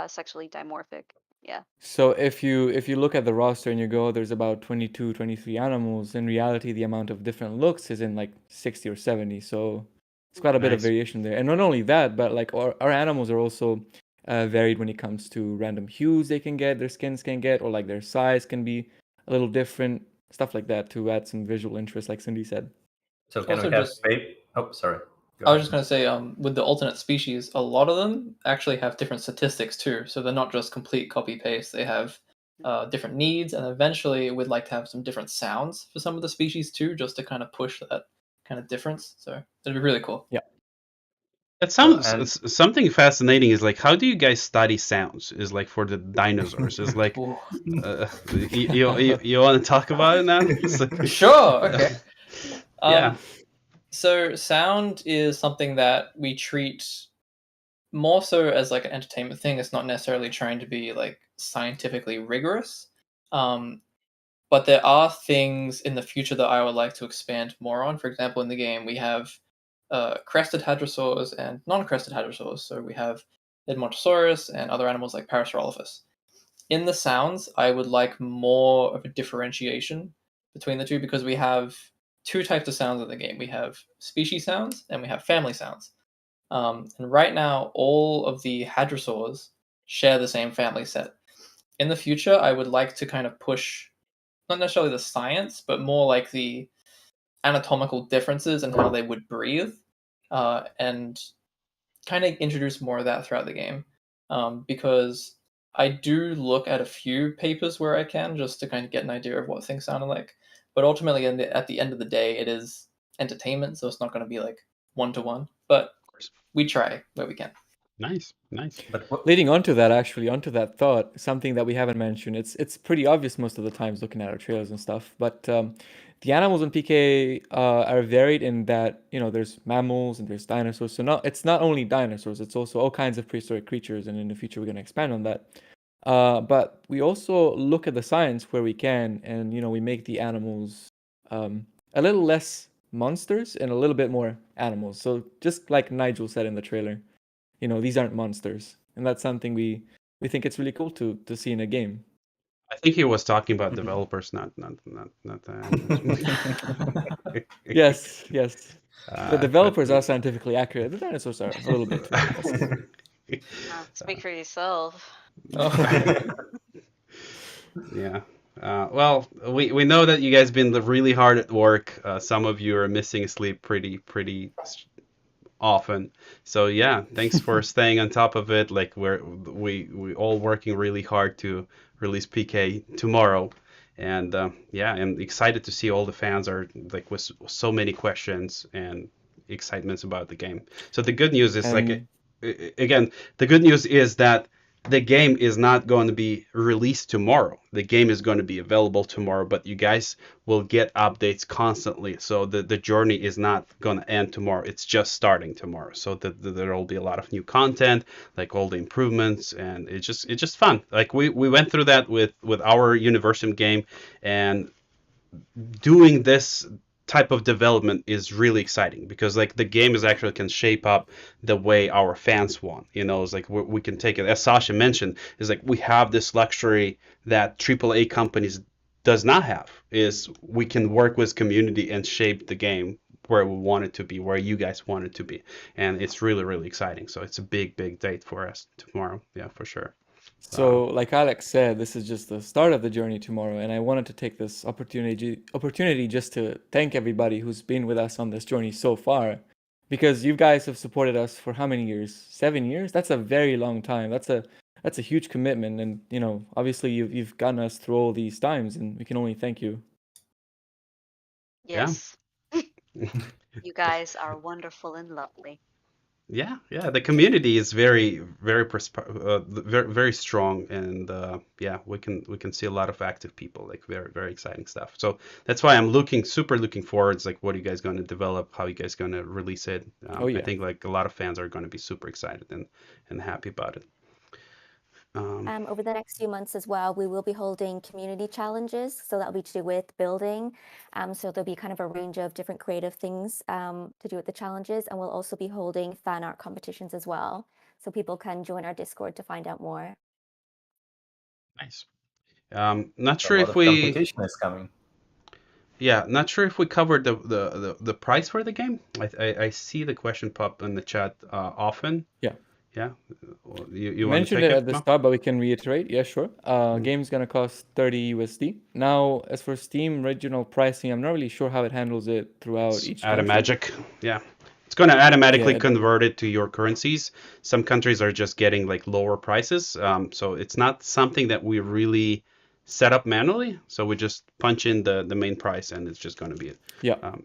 sexually dimorphic. Yeah. So if you look at the roster and you go, there's about 22, 23 animals, in reality, the amount of different looks is in like 60 or 70. So it's quite a bit of Nice. variation there. And not only that, but like our animals are also varied when it comes to random hues they can get, their skins can get, or like their size can be a little different, stuff like that to add some visual interest, like Cindy said. So can Also we have just- Babe? Oh, sorry. Go I was ahead. just going to say, with the alternate species, a lot of them actually have different statistics too. So they're not just complete copy paste. They have different needs, and eventually we'd like to have some different sounds for some of the species too, just to kind of push that kind of difference. So it'd be really cool. Yeah. That sounds and- something fascinating. Is like, how do you guys study sounds? Is like for the dinosaurs. Is like, Ooh. you want to talk about it now? It's like- Sure. Okay. Yeah. So sound is something that we treat more so as like an entertainment thing. It's not necessarily trying to be like scientifically rigorous. But there are things in the future that I would like to expand more on. For example, in the game, we have crested hadrosaurs and non-crested hadrosaurs. So we have Edmontosaurus and other animals like Parasaurolophus. In the sounds, I would like more of a differentiation between the two because we have 2 types of sounds in the game. We have species sounds and we have family sounds. And right now, all of the hadrosaurs share the same family set. In the future, I would like to kind of push not necessarily the science, but more like the anatomical differences and how they would breathe, and kind of introduce more of that throughout the game. Because I do look at a few papers where I can just to kind of get an idea of what things sounded like. But ultimately, at the end of the day, it is entertainment, so it's not going to be like 1-to-1. But we try where we can. Nice. But Leading onto that thought, something that we haven't mentioned, it's pretty obvious most of the times looking at our trailers and stuff, but the animals in PK are varied in that, there's mammals and there's dinosaurs. So it's not only dinosaurs, it's also all kinds of prehistoric creatures, and in the future we're going to expand on that. But we also look at the science where we can, and we make the animals a little less monsters and a little bit more animals. So just like Nigel said in the trailer, these aren't monsters, and that's something we think it's really cool to see in a game. I think he was talking about developers, not the animals. Yes. The developers are scientifically accurate. The dinosaurs are a little bit too aggressive. Speak for yourself. Yeah. Well, we know that you guys been really hard at work. Some of you are missing sleep pretty often. So yeah, thanks for staying on top of it. Like we all working really hard to release PK tomorrow, and yeah, I'm excited to see all the fans are like with so many questions and excitements about the game. So the good news is again, the good news is that the game is not going to be released tomorrow. The game is going to be available tomorrow, but you guys will get updates constantly. So the journey is not going to end tomorrow. It's just starting tomorrow. So there will be a lot of new content, like all the improvements, and it's just fun. Like we went through that with our Universum game, and doing this type of development is really exciting because like the game is actually can shape up the way our fans want. It's like we can take it, as Sasha mentioned, is like we have this luxury that AAA companies does not have, is we can work with community and shape the game where we want it to be, where you guys want it to be, and it's really exciting. So it's a big date for us tomorrow. Yeah, for sure. So, like Alex said, this is just the start of the journey tomorrow, and I wanted to take this opportunity just to thank everybody who's been with us on this journey so far, because you guys have supported us for how many years? 7 years? That's a very long time. That's a huge commitment, and obviously you've gotten us through all these times, and we can only thank you. Yes. You guys are wonderful and lovely. Yeah, the community is very, very strong, and yeah, we can see a lot of active people, like very, very exciting stuff. So that's why I'm super looking forward. Like, what are you guys going to develop? How you guys going to release it? Oh, yeah. I think like a lot of fans are going to be super excited and happy about it. Over the next few months as well, we will be holding community challenges. So that'll be to do with building. So there'll be kind of a range of different creative things to do with the challenges. And we'll also be holding fan art competitions as well. So people can join our Discord to find out more. Nice. Not A sure lot if of we. competition is coming. Yeah, not sure if we covered the price for the game. I see the question pop in the chat often. Yeah. Yeah. You want to mentioned take it it, at the Mo? start, but we can reiterate. Yeah, sure. Game's gonna cost 30 USD. Now, as for Steam regional pricing, I'm not really sure how it handles it throughout each country. Automatic. Yeah. It's going to automatically Yeah. convert it to your currencies. Some countries are just getting like lower prices. So it's not something that we really set up manually. So we just punch in the main price, and it's just going to be it. Yeah.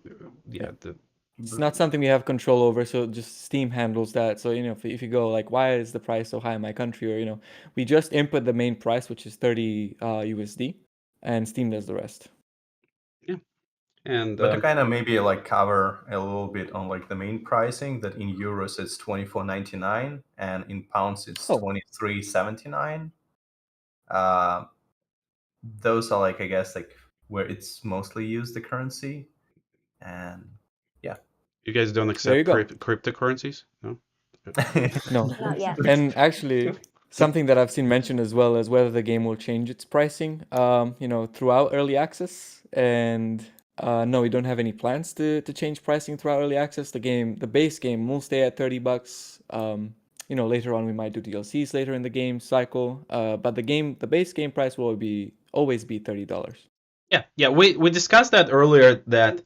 It's not something we have control over, so just Steam handles that. So if you go like, why is the price so high in my country, or we just input the main price, which is 30 USD, and Steam does the rest. Yeah. And But to kind of maybe like cover a little bit on like the main pricing, that in euros it's 24.99 and in pounds it's 23.79. Those are like, I guess, like where it's mostly used, the currency. And yeah. You guys don't accept cryptocurrencies? No? No. Not yet. And actually, something that I've seen mentioned as well is whether the game will change its pricing, throughout early access. And no, we don't have any plans to change pricing throughout early access. The base game will stay at $30. Later on we might do DLCs later in the game cycle. But the base game price will always be $30. Yeah. We discussed that earlier, that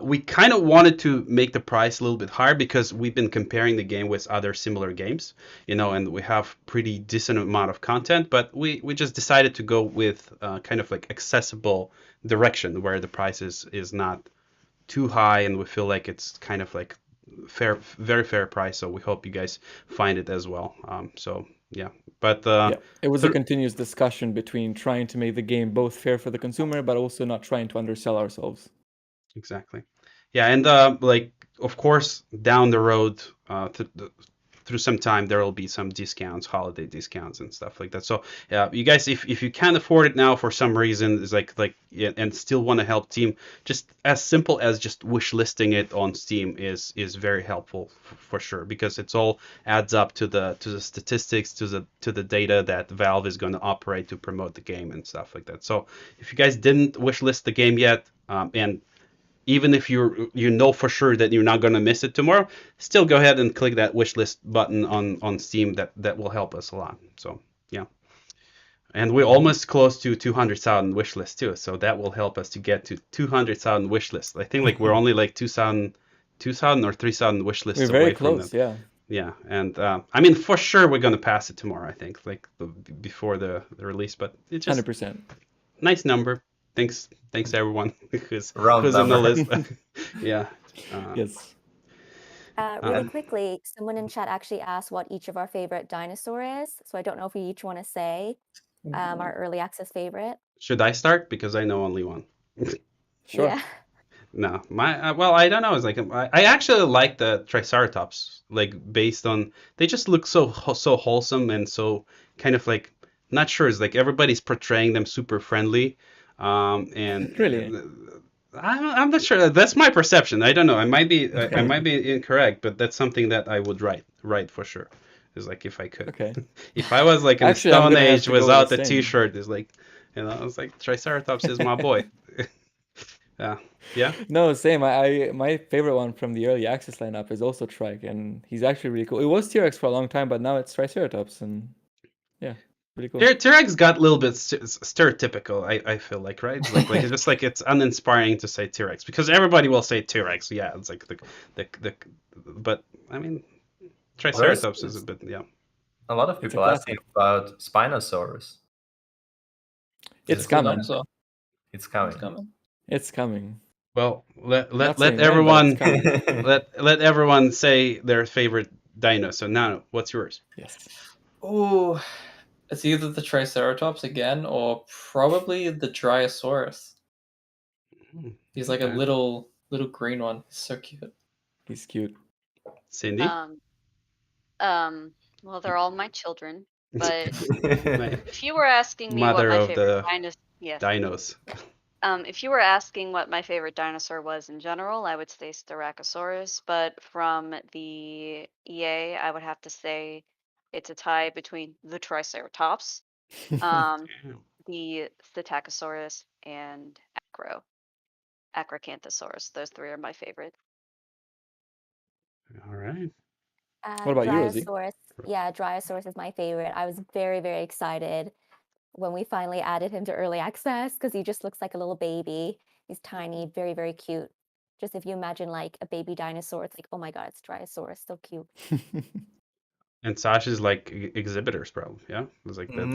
we kind of wanted to make the price a little bit higher because we've been comparing the game with other similar games, and we have pretty decent amount of content, but we just decided to go with kind of like accessible direction where the price is not too high, and we feel like it's kind of like very fair price. So we hope you guys find it as well. So yeah, but it was a continuous discussion between trying to make the game both fair for the consumer, but also not trying to undersell ourselves. Exactly. Yeah, and like of course down the road through some time there will be some discounts, holiday discounts and stuff like that. So you guys, if you can't afford it now for some reason, is like and still want to help team, just as simple as just wish listing it on Steam is very helpful for sure, because it's all adds up to the statistics, to the data that Valve is going to operate to promote the game and stuff like that. So if you guys didn't wish list the game yet, and even if you know for sure that you're not going to miss it tomorrow, still go ahead and click that wish list button on Steam. That will help us a lot. So yeah, and we're almost close to 200,000 wish lists too, so that will help us to get to 200,000 wish lists. I think like we're only like 2,000 or 3,000 wish lists away away from them. Yeah. Yeah, and I mean for sure we're going to pass it tomorrow, I think, like before the release, but it's just 100%. Nice number. Thanks everyone who's in the list. Yeah. Yes. Really quickly, someone in chat actually asked what each of our favorite dinosaur is. So I don't know if we each want to say our early access favorite. Should I start? Because I know only one. Sure. Yeah. No, well, I don't know. It's like I actually like the Triceratops, like based on they just look so wholesome and so kind of like, not sure. It's like everybody's portraying them super friendly. And really, I'm not sure. That's my perception. I don't know. I might be incorrect, but that's something that I would write for sure. It's like if I could. Okay. If I was like in Actually, the Stone I'm Age without the same. T-shirt, it's like, it's like Triceratops is my boy. Yeah. No, same. My favorite one from the early access lineup is also Trike, and he's actually really cool. It was T-Rex for a long time, but now it's Triceratops, and yeah, Pretty cool. T-Rex got a little bit stereotypical. I feel like, right? It's like it's just like it's uninspiring to say T-Rex because everybody will say T-Rex. Yeah, it's like the but I mean, Triceratops is a bit A lot of people asking about Spinosaurus. It's coming. It's coming. It's coming. Well, let Not everyone saying when, but it's coming. let everyone say their favorite dino. So now, what's yours? Yes. Oh, it's either the Triceratops again or probably the Dryosaurus. He's like a little green one. He's so cute. He's cute. Cindy? Well, they're all my children, but My if you were asking me mother what my of favorite the dinos. If you were asking what my favorite dinosaur was in general, I would say Styracosaurus, but from the EA, I would have to say it's a tie between the Triceratops, the Psittacosaurus, and Acrocanthosaurus. Those three are my favorite. All right. What about you, Rosie? Dryosaurus. Yeah, Dryosaurus is my favorite. I was very, very excited when we finally added him to early access because he just looks like a little baby. He's tiny, very, very cute. Just if you imagine like a baby dinosaur, it's like, oh my God, it's Dryosaurus, so cute. And Sasha's like exhibitors, probably. Yeah, it was like the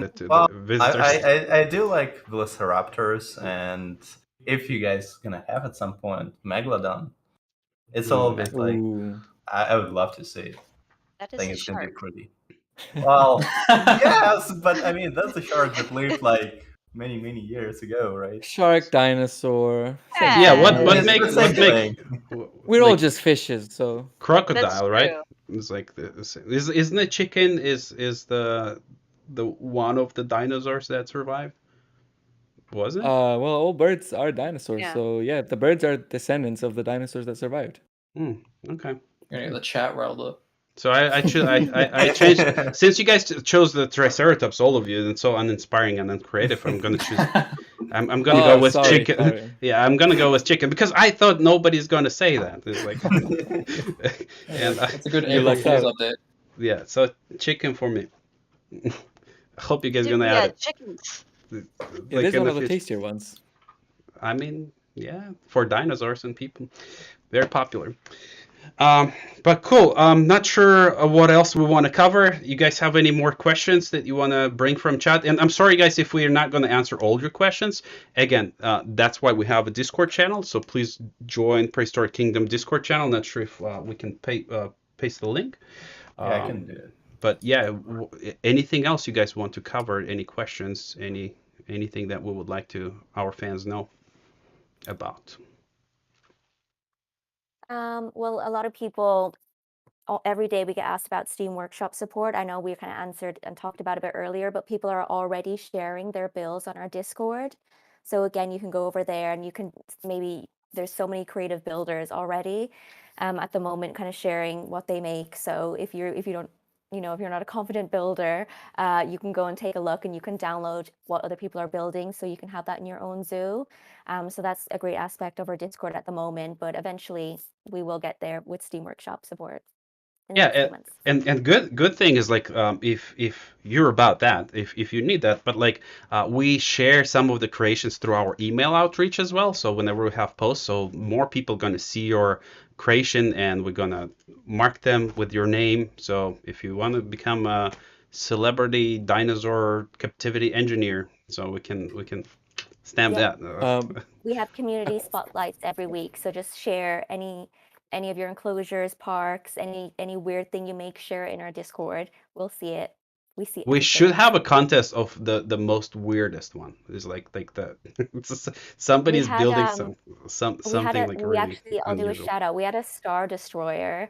visitors. I do like Velociraptors, and if you guys gonna have at some point Megalodon, it's a little bit like I would love to see it. That I is think a it's shark. gonna be pretty. Well, yes, but I mean that's a shark that lived like many years ago, right? Shark, dinosaur. Yeah, what It's makes the same thing. We're like, all just fishes, so crocodile, right? true. It's like isn't it chicken is the one of the dinosaurs that survived? Wasn't it? well, all birds are dinosaurs, Yeah. so yeah, the birds are descendants of the dinosaurs that survived. Okay. You're gonna get the chat riled up. So I changed since you guys chose the Triceratops, all of you, and so uninspiring and uncreative. I'm gonna choose. I'm gonna go with chicken. Sorry. Yeah, I'm gonna go with chicken because I thought nobody's gonna say that. It's like, and It's a good You April lucked Fool's out. update. yeah, so chicken for me. I hope you guys gonna Yeah, add it. chickens. It Like is in one the of the future. tastier ones. I mean, yeah, for dinosaurs and people, very popular. But cool. I'm not sure what else we want to cover. You guys have any more questions that you want to bring from chat? And I'm sorry, guys, if we're not going to answer all your questions. Again, that's why we have a Discord channel. So please join Prehistoric Kingdom Discord channel. Not sure if we can paste the link. Yeah, I can do it. But yeah, anything else you guys want to cover? Any questions? Anything that we would like to our fans know about? Well, a lot of people, every day we get asked about Steam Workshop support. I know we kind of answered and talked about it a bit earlier, but people are already sharing their builds on our Discord. So again, you can go over there and you can maybe, there's so many creative builders already at the moment kind of sharing what they make. So if you don't, if you're not a confident builder, you can go and take a look and you can download what other people are building so you can have that in your own zoo. So that's a great aspect of our Discord at the moment, but eventually we will get there with Steam Workshop support. Yeah, and good thing is like if you're about that, if you need that, but like we share some of the creations through our email outreach as well. So whenever we have posts, so more people gonna see your creation, and we're gonna mark them with your name. So if you want to become a celebrity dinosaur captivity engineer, so we can stamp that. We have community spotlights every week, so just share any of your enclosures, parks, any weird thing you make, share it in our Discord. We'll see it. We should have a contest of the most weirdest one. It's like the somebody's building something like really actually, I'll do a unusual. shout out. We had a Star Destroyer.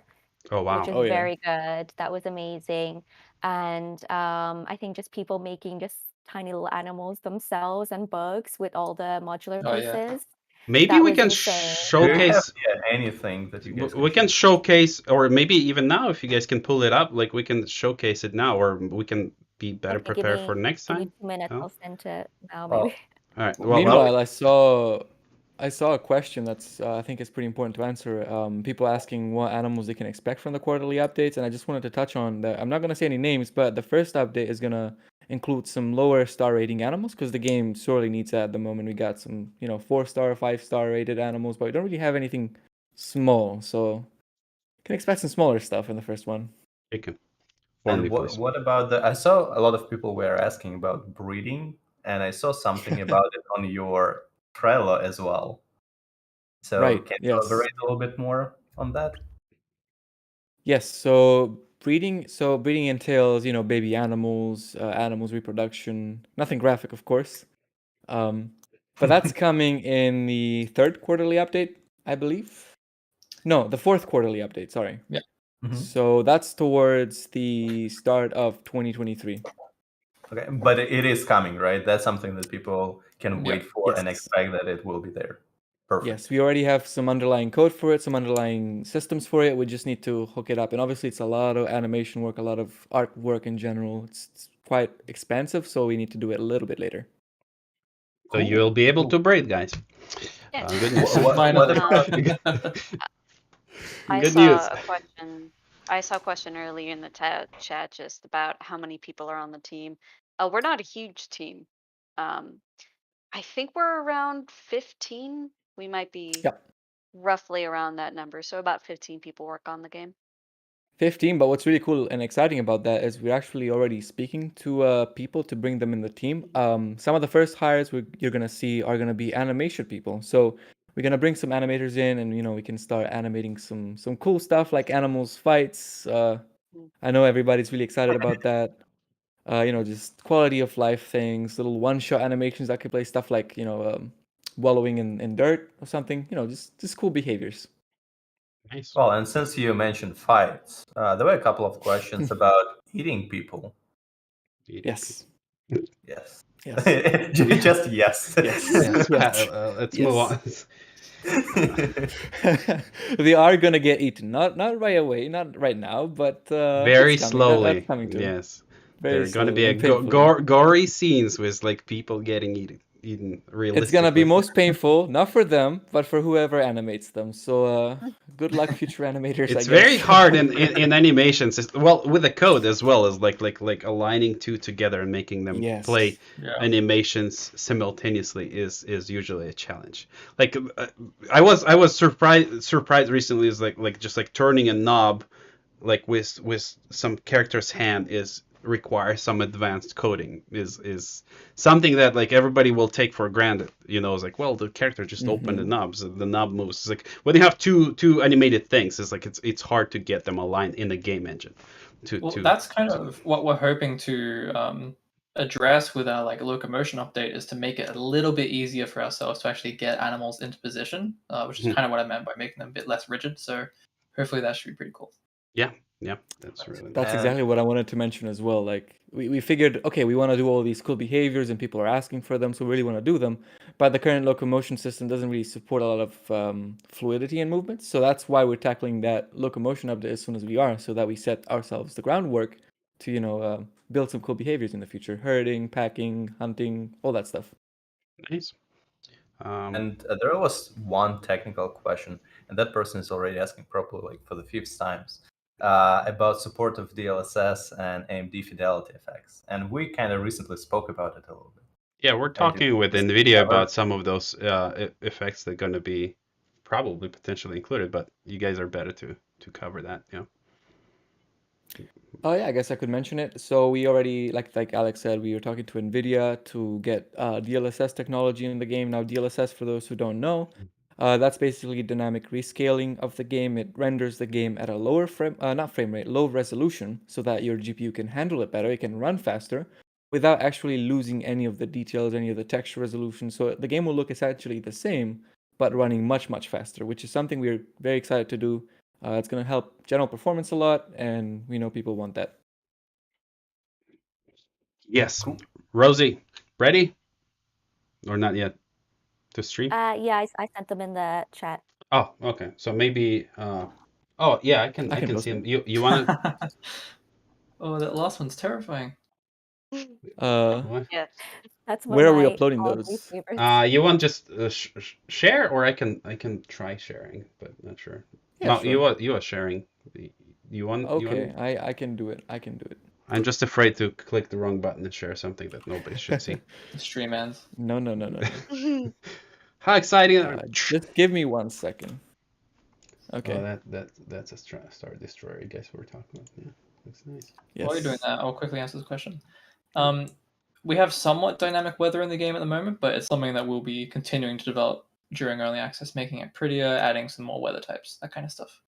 Oh wow! Which is very good. That was amazing. And I think just people making just tiny little animals themselves and bugs with all the modular pieces. Maybe we can showcase anything that you guys we can showcase, or maybe even now if you guys can pull it up, like we can showcase it now, or we can be better prepared for next time. Give me 2 minutes, I'll send it now maybe. All right. Well, meanwhile, I saw a question that's I think is pretty important to answer. People asking what animals they can expect from the quarterly updates, and I just wanted to touch on that. I'm not gonna say any names, but the first update is gonna include some lower star rating animals, because the game sorely needs that at the moment. We got some, 4-star, 5-star rated animals, but we don't really have anything small, so you can expect some smaller stuff in the first one. Okay. And what about I saw a lot of people were asking about breeding, and I saw something about it on your Trello as well. So Right, can you elaborate a little bit more on that? Yes, so breeding entails, baby animals, animals reproduction, nothing graphic, of course. But that's coming in the 3rd quarterly update, I believe. No, the 4th quarterly update, sorry. Yeah. So that's towards the start of 2023. Okay, but it is coming, right? That's something that people can wait for and Yes. expect that it will be there. Perfect. Yes, we already have some underlying code for it, some underlying systems for it. We just need to hook it up. And obviously, it's a lot of animation work, a lot of artwork in general. It's quite expensive, so we need to do it a little bit later. So you'll be able to breed, guys. Yeah. Good news. What about I Good saw news. a question. I saw a question earlier in the chat just about how many people are on the team. We're not a huge team. I think we're around 15. We might be Yep. roughly around that number. So about 15 people work on the game. 15, but what's really cool and exciting about that is we're actually already speaking to people to bring them in the team. Some of the first hires you're gonna see are gonna be animation people. So we're gonna bring some animators in, and we can start animating some cool stuff like animals fights. I know everybody's really excited about that. Just quality of life things, little one-shot animations that could play stuff like wallowing in dirt or something. Just cool behaviors. Nice. Well, and since you mentioned fights, there were a couple of questions about eating people. Yes. Yes. Yes. Just yes. Yes. Yes. Let's move on. They are gonna get eaten, not right away, not right now, but Very it's coming. slowly. That's coming too. Yes. Very There are going to be slowly a and painfully. gory scenes with like people getting eaten realistically. It's gonna be most painful, not for them, but for whoever animates them. So good luck, future animators. It's I guess. very hard in animations. Well, with the code as well as like aligning two together and making them play animations simultaneously is usually a challenge. Like I was surprised recently is like just like turning a knob like with some character's hand requires some advanced coding is something that like everybody will take for granted. It's like, well, the character just opened the knobs, the knob moves. It's like when you have two animated things, it's like it's hard to get them aligned in the game engine. That's kind of what we're hoping to address with our like locomotion update, is to make it a little bit easier for ourselves to actually get animals into position, which is kind of what I meant by making them a bit less rigid. So hopefully that should be pretty cool. Yeah, that's really That's exactly what I wanted to mention as well. Like we figured, okay, we want to do all these cool behaviors and people are asking for them, so we really want to do them. But the current locomotion system doesn't really support a lot of fluidity and movement. So that's why we're tackling that locomotion update as soon as we are, so that we set ourselves the groundwork to build some cool behaviors in the future: herding, packing, hunting, all that stuff. Nice. And there was one technical question, and that person is already asking probably like for the 5th times. About support of DLSS and AMD fidelity effects, and we kind of recently spoke about it a little bit. Yeah, we're talking with NVIDIA about some of those effects that are going to be probably potentially included, but you guys are better to cover that. Oh yeah, I guess I could mention it. So we already, like Alex said, we were talking to NVIDIA to get DLSS technology in the game. Now DLSS, for those who don't know, that's basically dynamic rescaling of the game. It renders the game at a lower low resolution, so that your GPU can handle it better. It can run faster without actually losing any of the details, any of the texture resolution. So the game will look essentially the same, but running much, much faster, which is something we're very excited to do. It's going to help general performance a lot, and we know people want that. Yes. Cool. Rosie, ready? Or not yet? To stream? Yeah, I sent them in the chat. Oh, okay. So maybe oh yeah, I can see them. You want to Oh, that last one's terrifying. Yeah. That's where are we uploading those? You want just share, or I can try sharing, but not sure. Yeah, no, sure. you are sharing. You want? Okay, you want... I can do it. I can do it. I'm just afraid to click the wrong button and share something that nobody should see. The stream ends. No. How exciting! Just give me 1 second. Okay. Oh, that's a Star Destroyer, I guess we're talking about. Yeah, looks nice. Yes. While you're doing that, I'll quickly answer this question. We have somewhat dynamic weather in the game at the moment, but it's something that we'll be continuing to develop during early access, making it prettier, adding some more weather types, that kind of stuff.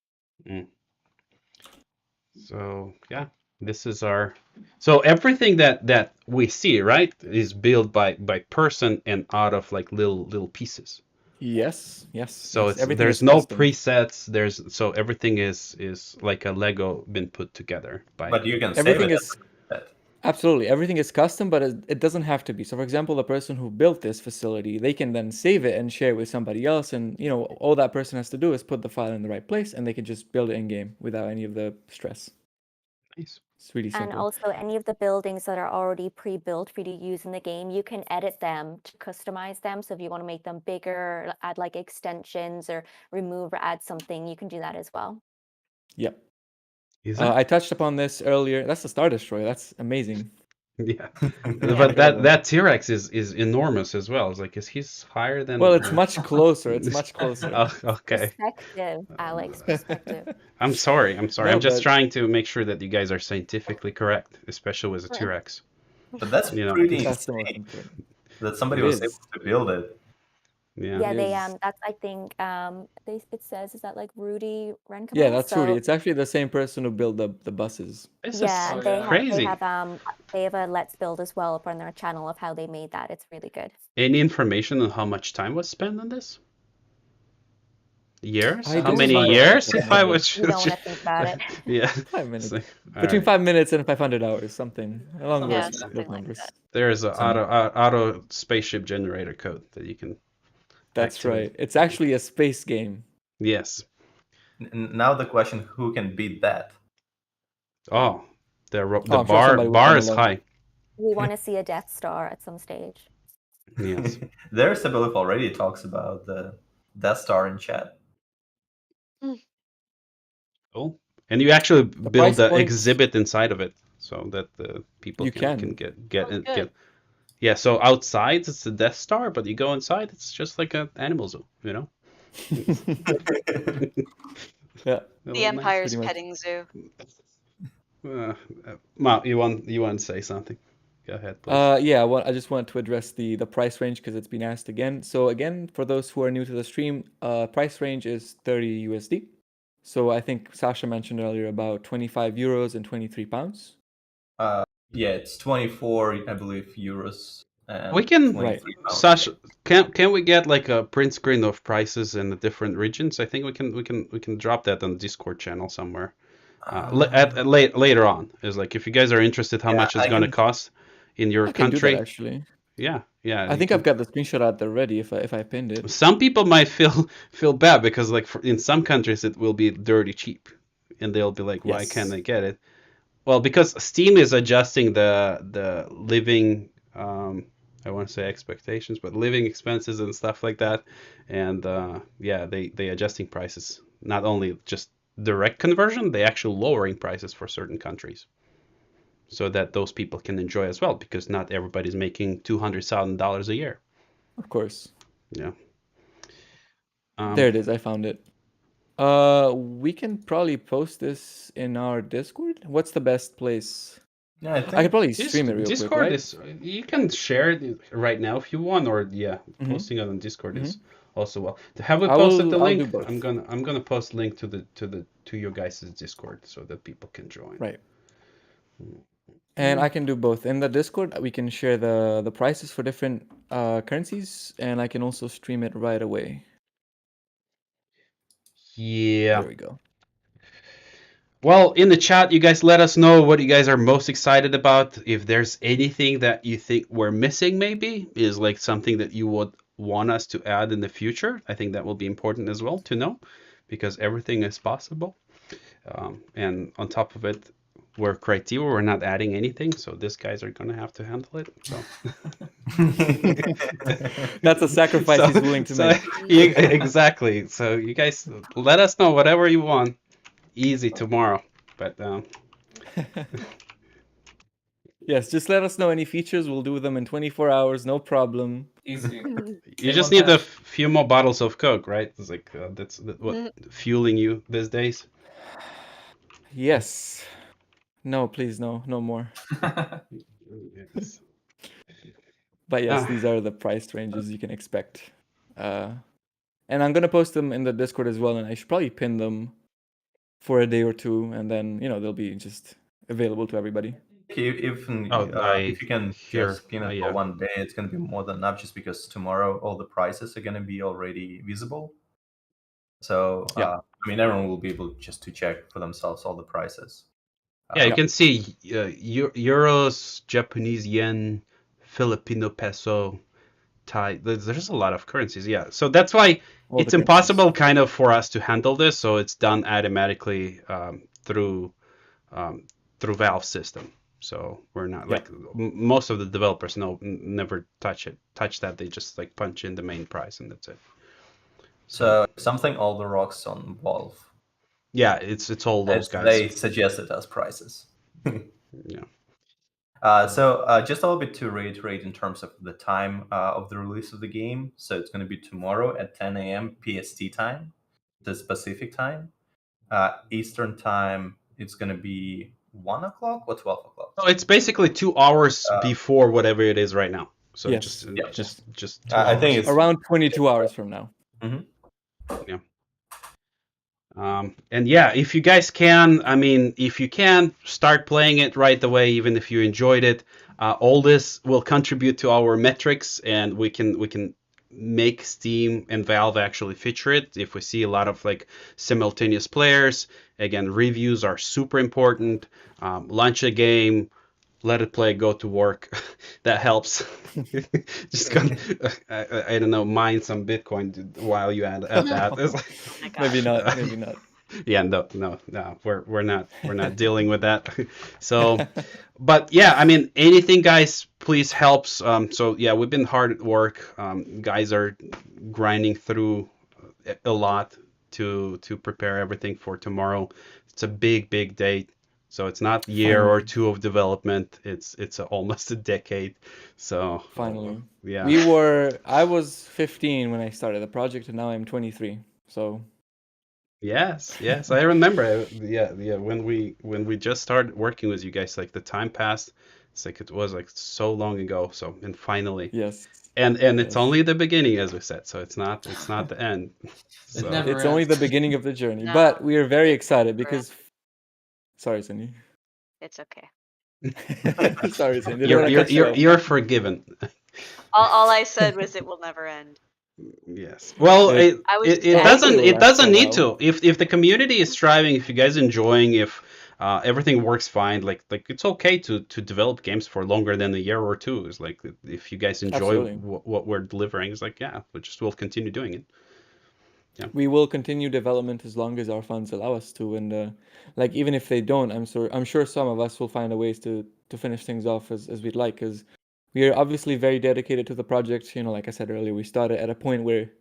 So yeah, this is our. So everything that we see, right, is built by person and out of like little pieces. Yes. So yes, there's is no custom. presets. So everything is like a Lego been put together by. But you can save Everything it. is absolutely everything is custom, but it doesn't have to be. So, for example, the person who built this facility, they can then save it and share it with somebody else, and all that person has to do is put the file in the right place, and they can just build it in game without any of the stress. Nice. It's really simple. And also, any of the buildings that are already pre-built for you to use in the game, you can edit them to customize them. So if you want to make them bigger, add like extensions, or remove or add something, you can do that as well. Yep. Is that? I touched upon this earlier. That's the Star Destroyer. That's amazing. Yeah, but that T-Rex is enormous as well. It's like, is he's higher than? Well, it's much closer. It's much closer. Oh, okay. Perspective, Alex. Perspective. I'm sorry. No, I'm just but- trying to make sure that you guys are scientifically correct, especially with a Right. T-Rex. But that's You know, pretty That's the most insane important. that somebody It was is. able to build it. Yeah. Yeah, It they is. that's I think it says, is that like Rudy Renkamel? Yeah, that's Rudy. So It's actually the same person who built the buses. This yeah, is and Oh, they yeah. have crazy. they have a Let's Build as well up on their channel of how they made that. It's really good. Any information on how much time was spent on this? Years? I How don't many know. years? If I We would. don't want to think about it. Yeah. 5 minutes. It's like, all Between right. 5 minutes and 500 hours, something along Yeah, those something like numbers. that. There's an Some- auto spaceship generator code that you can. That's activate. right. It's actually a space game. Yes. Now the question: who can beat that? Oh, the I'm sure somebody will bar come is along. high. We want to see a Death Star at some stage. Yes. There's a belief already talks about the Death Star in chat. Cool. And you actually build price the point- exhibit inside of it, so that the people You can can. get Oh, good. get. Yeah. So outside it's the Death Star, but you go inside, it's just like an animal zoo. You know. Yeah. The Empire's pretty much. petting zoo. Ma, you want to say something? Go ahead, please. Yeah, well, I just want to address the price range because it's been asked again. So again, for those who are new to the stream, price range is 30 USD. So I think Sasha mentioned earlier about 25 euros and 23 pounds. Yeah, it's 24, I believe, euros. And We can- 23 pounds. Sasha, can we get like a print screen of prices in the different regions? I think we can drop that on the Discord channel somewhere. Later on, is like, if you guys are interested, how Yeah, much it's I going to can- cost in your I can do country. that actually. Yeah. I think I've got the screenshot out there ready if I pinned it. Some people might feel bad because like in some countries it will be dirty cheap, and they'll be like, why Yes. can't I get it? Well, because Steam is adjusting the living, I want to say expectations, but living expenses and stuff like that, and yeah, they adjusting prices. Not only just direct conversion, they actually lowering prices for certain countries, so that those people can enjoy as well, because not everybody's making $200,000 a year. Of course. Yeah. There it is. I found it. We can probably post this in our Discord. What's the best place? Yeah, I I could think probably stream it real Discord quick, right? is, you can share it right now if you want, or yeah, Mhm. posting it on Discord is also well. Have we I posted will- the I'll link? do both. I'm gonna post link to your guys' Discord so that people can join. Right. And I can do both. In the Discord, we can share the prices for different currencies, and I can also stream it right away. Yeah. There we go. Well, in the chat, you guys let us know what you guys are most excited about. If there's anything that you think we're missing, maybe is like something that you would want us to add in the future. I think that will be important as well to know, because everything is possible. And on top of it, we're Creative. We're not adding anything, so these guys are gonna have to handle it. So That's a sacrifice he's willing to make. Yeah, exactly. So you guys let us know whatever you want. Easy tomorrow, but Yes, just let us know any features. We'll do them in 24 hours, no problem. Easy. You In just one need a patch. few more bottles of Coke, right? It's like that's what fueling you these days. Yes. No, please, no more. Yes. But yes, Ah. these are the price ranges you can expect. And I'm gonna post them in the Discord as well, and I should probably pin them for a day or two, and then they'll be just available to everybody. If you can just pin it for one day, it's going to be more than enough, just because tomorrow all the prices are going to be already visible. So I mean, everyone will be able just to check for themselves all the prices. Yeah, you can see euros, Japanese yen, Filipino peso, Thai. There's a lot of currencies. Yeah, so that's why it's impossible kind of for us to handle this. So it's done automatically through Valve system. So we're not like most of the developers never touch that. They just like punch in the main price and that's it. So something all the rocks on Valve. Yeah, it's all those guys. They suggested as prices. Yeah. So just a little bit to reiterate in terms of the time of the release of the game. So it's going to be tomorrow at 10 a.m. PST time, the Pacific time. Eastern time, it's going to be 1 o'clock or 12 o'clock. So it's basically 2 hours before whatever it is right now. So just 2 I hours. think it's around 22 hours from now. Mm-hmm. Yeah. And yeah, if you guys can, I mean, if you can start playing it right away, even if you enjoyed it, all this will contribute to our metrics, and we can make Steam and Valve actually feature it if we see a lot of like simultaneous players. Again, reviews are super important. Launch a game, let it play, go to work. That helps. Just go, I don't know, mine some Bitcoin while you add that. It's like, maybe not. Yeah, no, we're not dealing with that. So, but yeah, I mean, anything, guys, please helps. So yeah, we've been hard at work. Guys are grinding through a lot to prepare everything for tomorrow. It's a big date. So it's not a year or two of development. It's almost a decade. So finally, yeah. I was 15 when I started the project, and now I'm 23. So yes, I remember. Yeah. When we just started working with you guys, like the time passed. It's like it was like so long ago. So and finally. Yes. And it's only the beginning, as we said. So it's not the end. So. It's only the beginning of the journey. No, but we are very excited because. Sorry, Cindy. It's okay. Sorry, Cindy. You're forgiven. All I said was it will never end. Yes. Well, it doesn't need to. If the community is thriving, if you guys enjoying, if everything works fine, like it's okay to develop games for longer than a year or two. It's like if you guys enjoy what we're delivering, it's like we'll continue doing it. Yeah. We will continue development as long as our funds allow us to, and like even if they don't, I'm sure some of us will find a ways to finish things off as we'd like, because we are obviously very dedicated to the project. Like I said earlier, we started at a point where,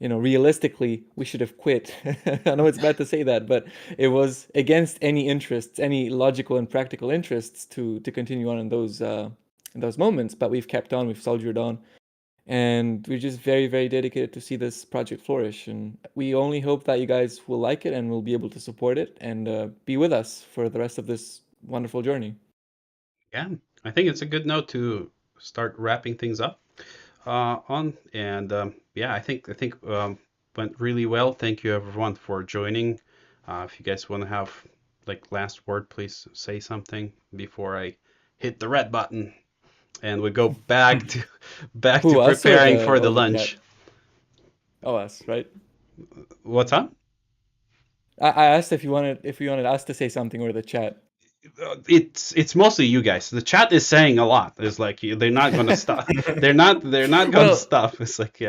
realistically, we should have quit. I know it's bad to say that, but it was against any interests, any logical and practical interests to continue on in those moments. But we've kept on, we've soldiered on. And we're just very, very dedicated to see this project flourish. And we only hope that you guys will like it and will be able to support it and be with us for the rest of this wonderful journey. Yeah, I think it's a good note to start wrapping things up on. And I think went really well. Thank you everyone for joining. If you guys want to have like last word, please say something before I hit the red button. And we go back to preparing for the lunch. Us, right? What's up? I asked if you wanted us to say something or the chat. It's mostly you guys. The chat is saying a lot. It's like they're not gonna stop. They're not gonna stop. It's like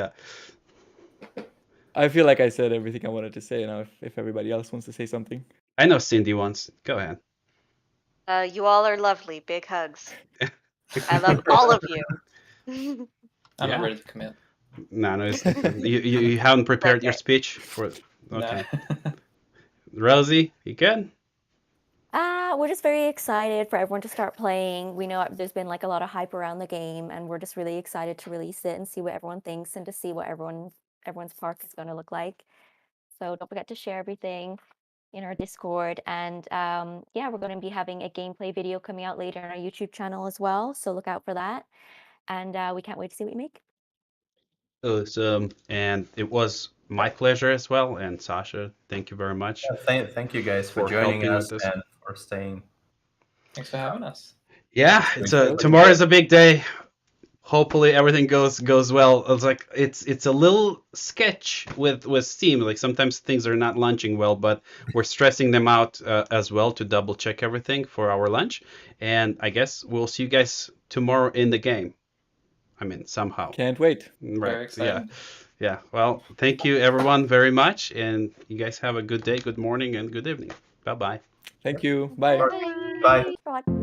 I feel like I said everything I wanted to say now. If everybody else wants to say something, I know Cindy wants. Go ahead. You all are lovely. Big hugs. I love all of you. I'm not ready to commit. No, you haven't prepared your speech for. Okay. Rosie, you good? Yeah, we're just very excited for everyone to start playing. We know there's been like a lot of hype around the game, and we're just really excited to release it and see what everyone thinks and to see what everyone's park is going to look like. So don't forget to share everything in our Discord. And yeah, we're going to be having a gameplay video coming out later on our YouTube channel as well. So look out for that. And we can't wait to see what you make. Awesome. And it was my pleasure as well. And Sasha, thank you very much. Yeah, thank you guys for joining helping us with this. and for staying. Thanks for having us. Yeah, tomorrow is a big day. Hopefully everything goes well. It's like it's a little sketch with Steam. Like sometimes things are not launching well, but we're stressing them out as well to double check everything for our launch. And I guess we'll see you guys tomorrow in the game. I mean, somehow. Can't wait. Right. Very excited. Yeah. Well, thank you everyone very much, and you guys have a good day, good morning, and good evening. Bye bye. Thank you. Bye. Bye. Bye.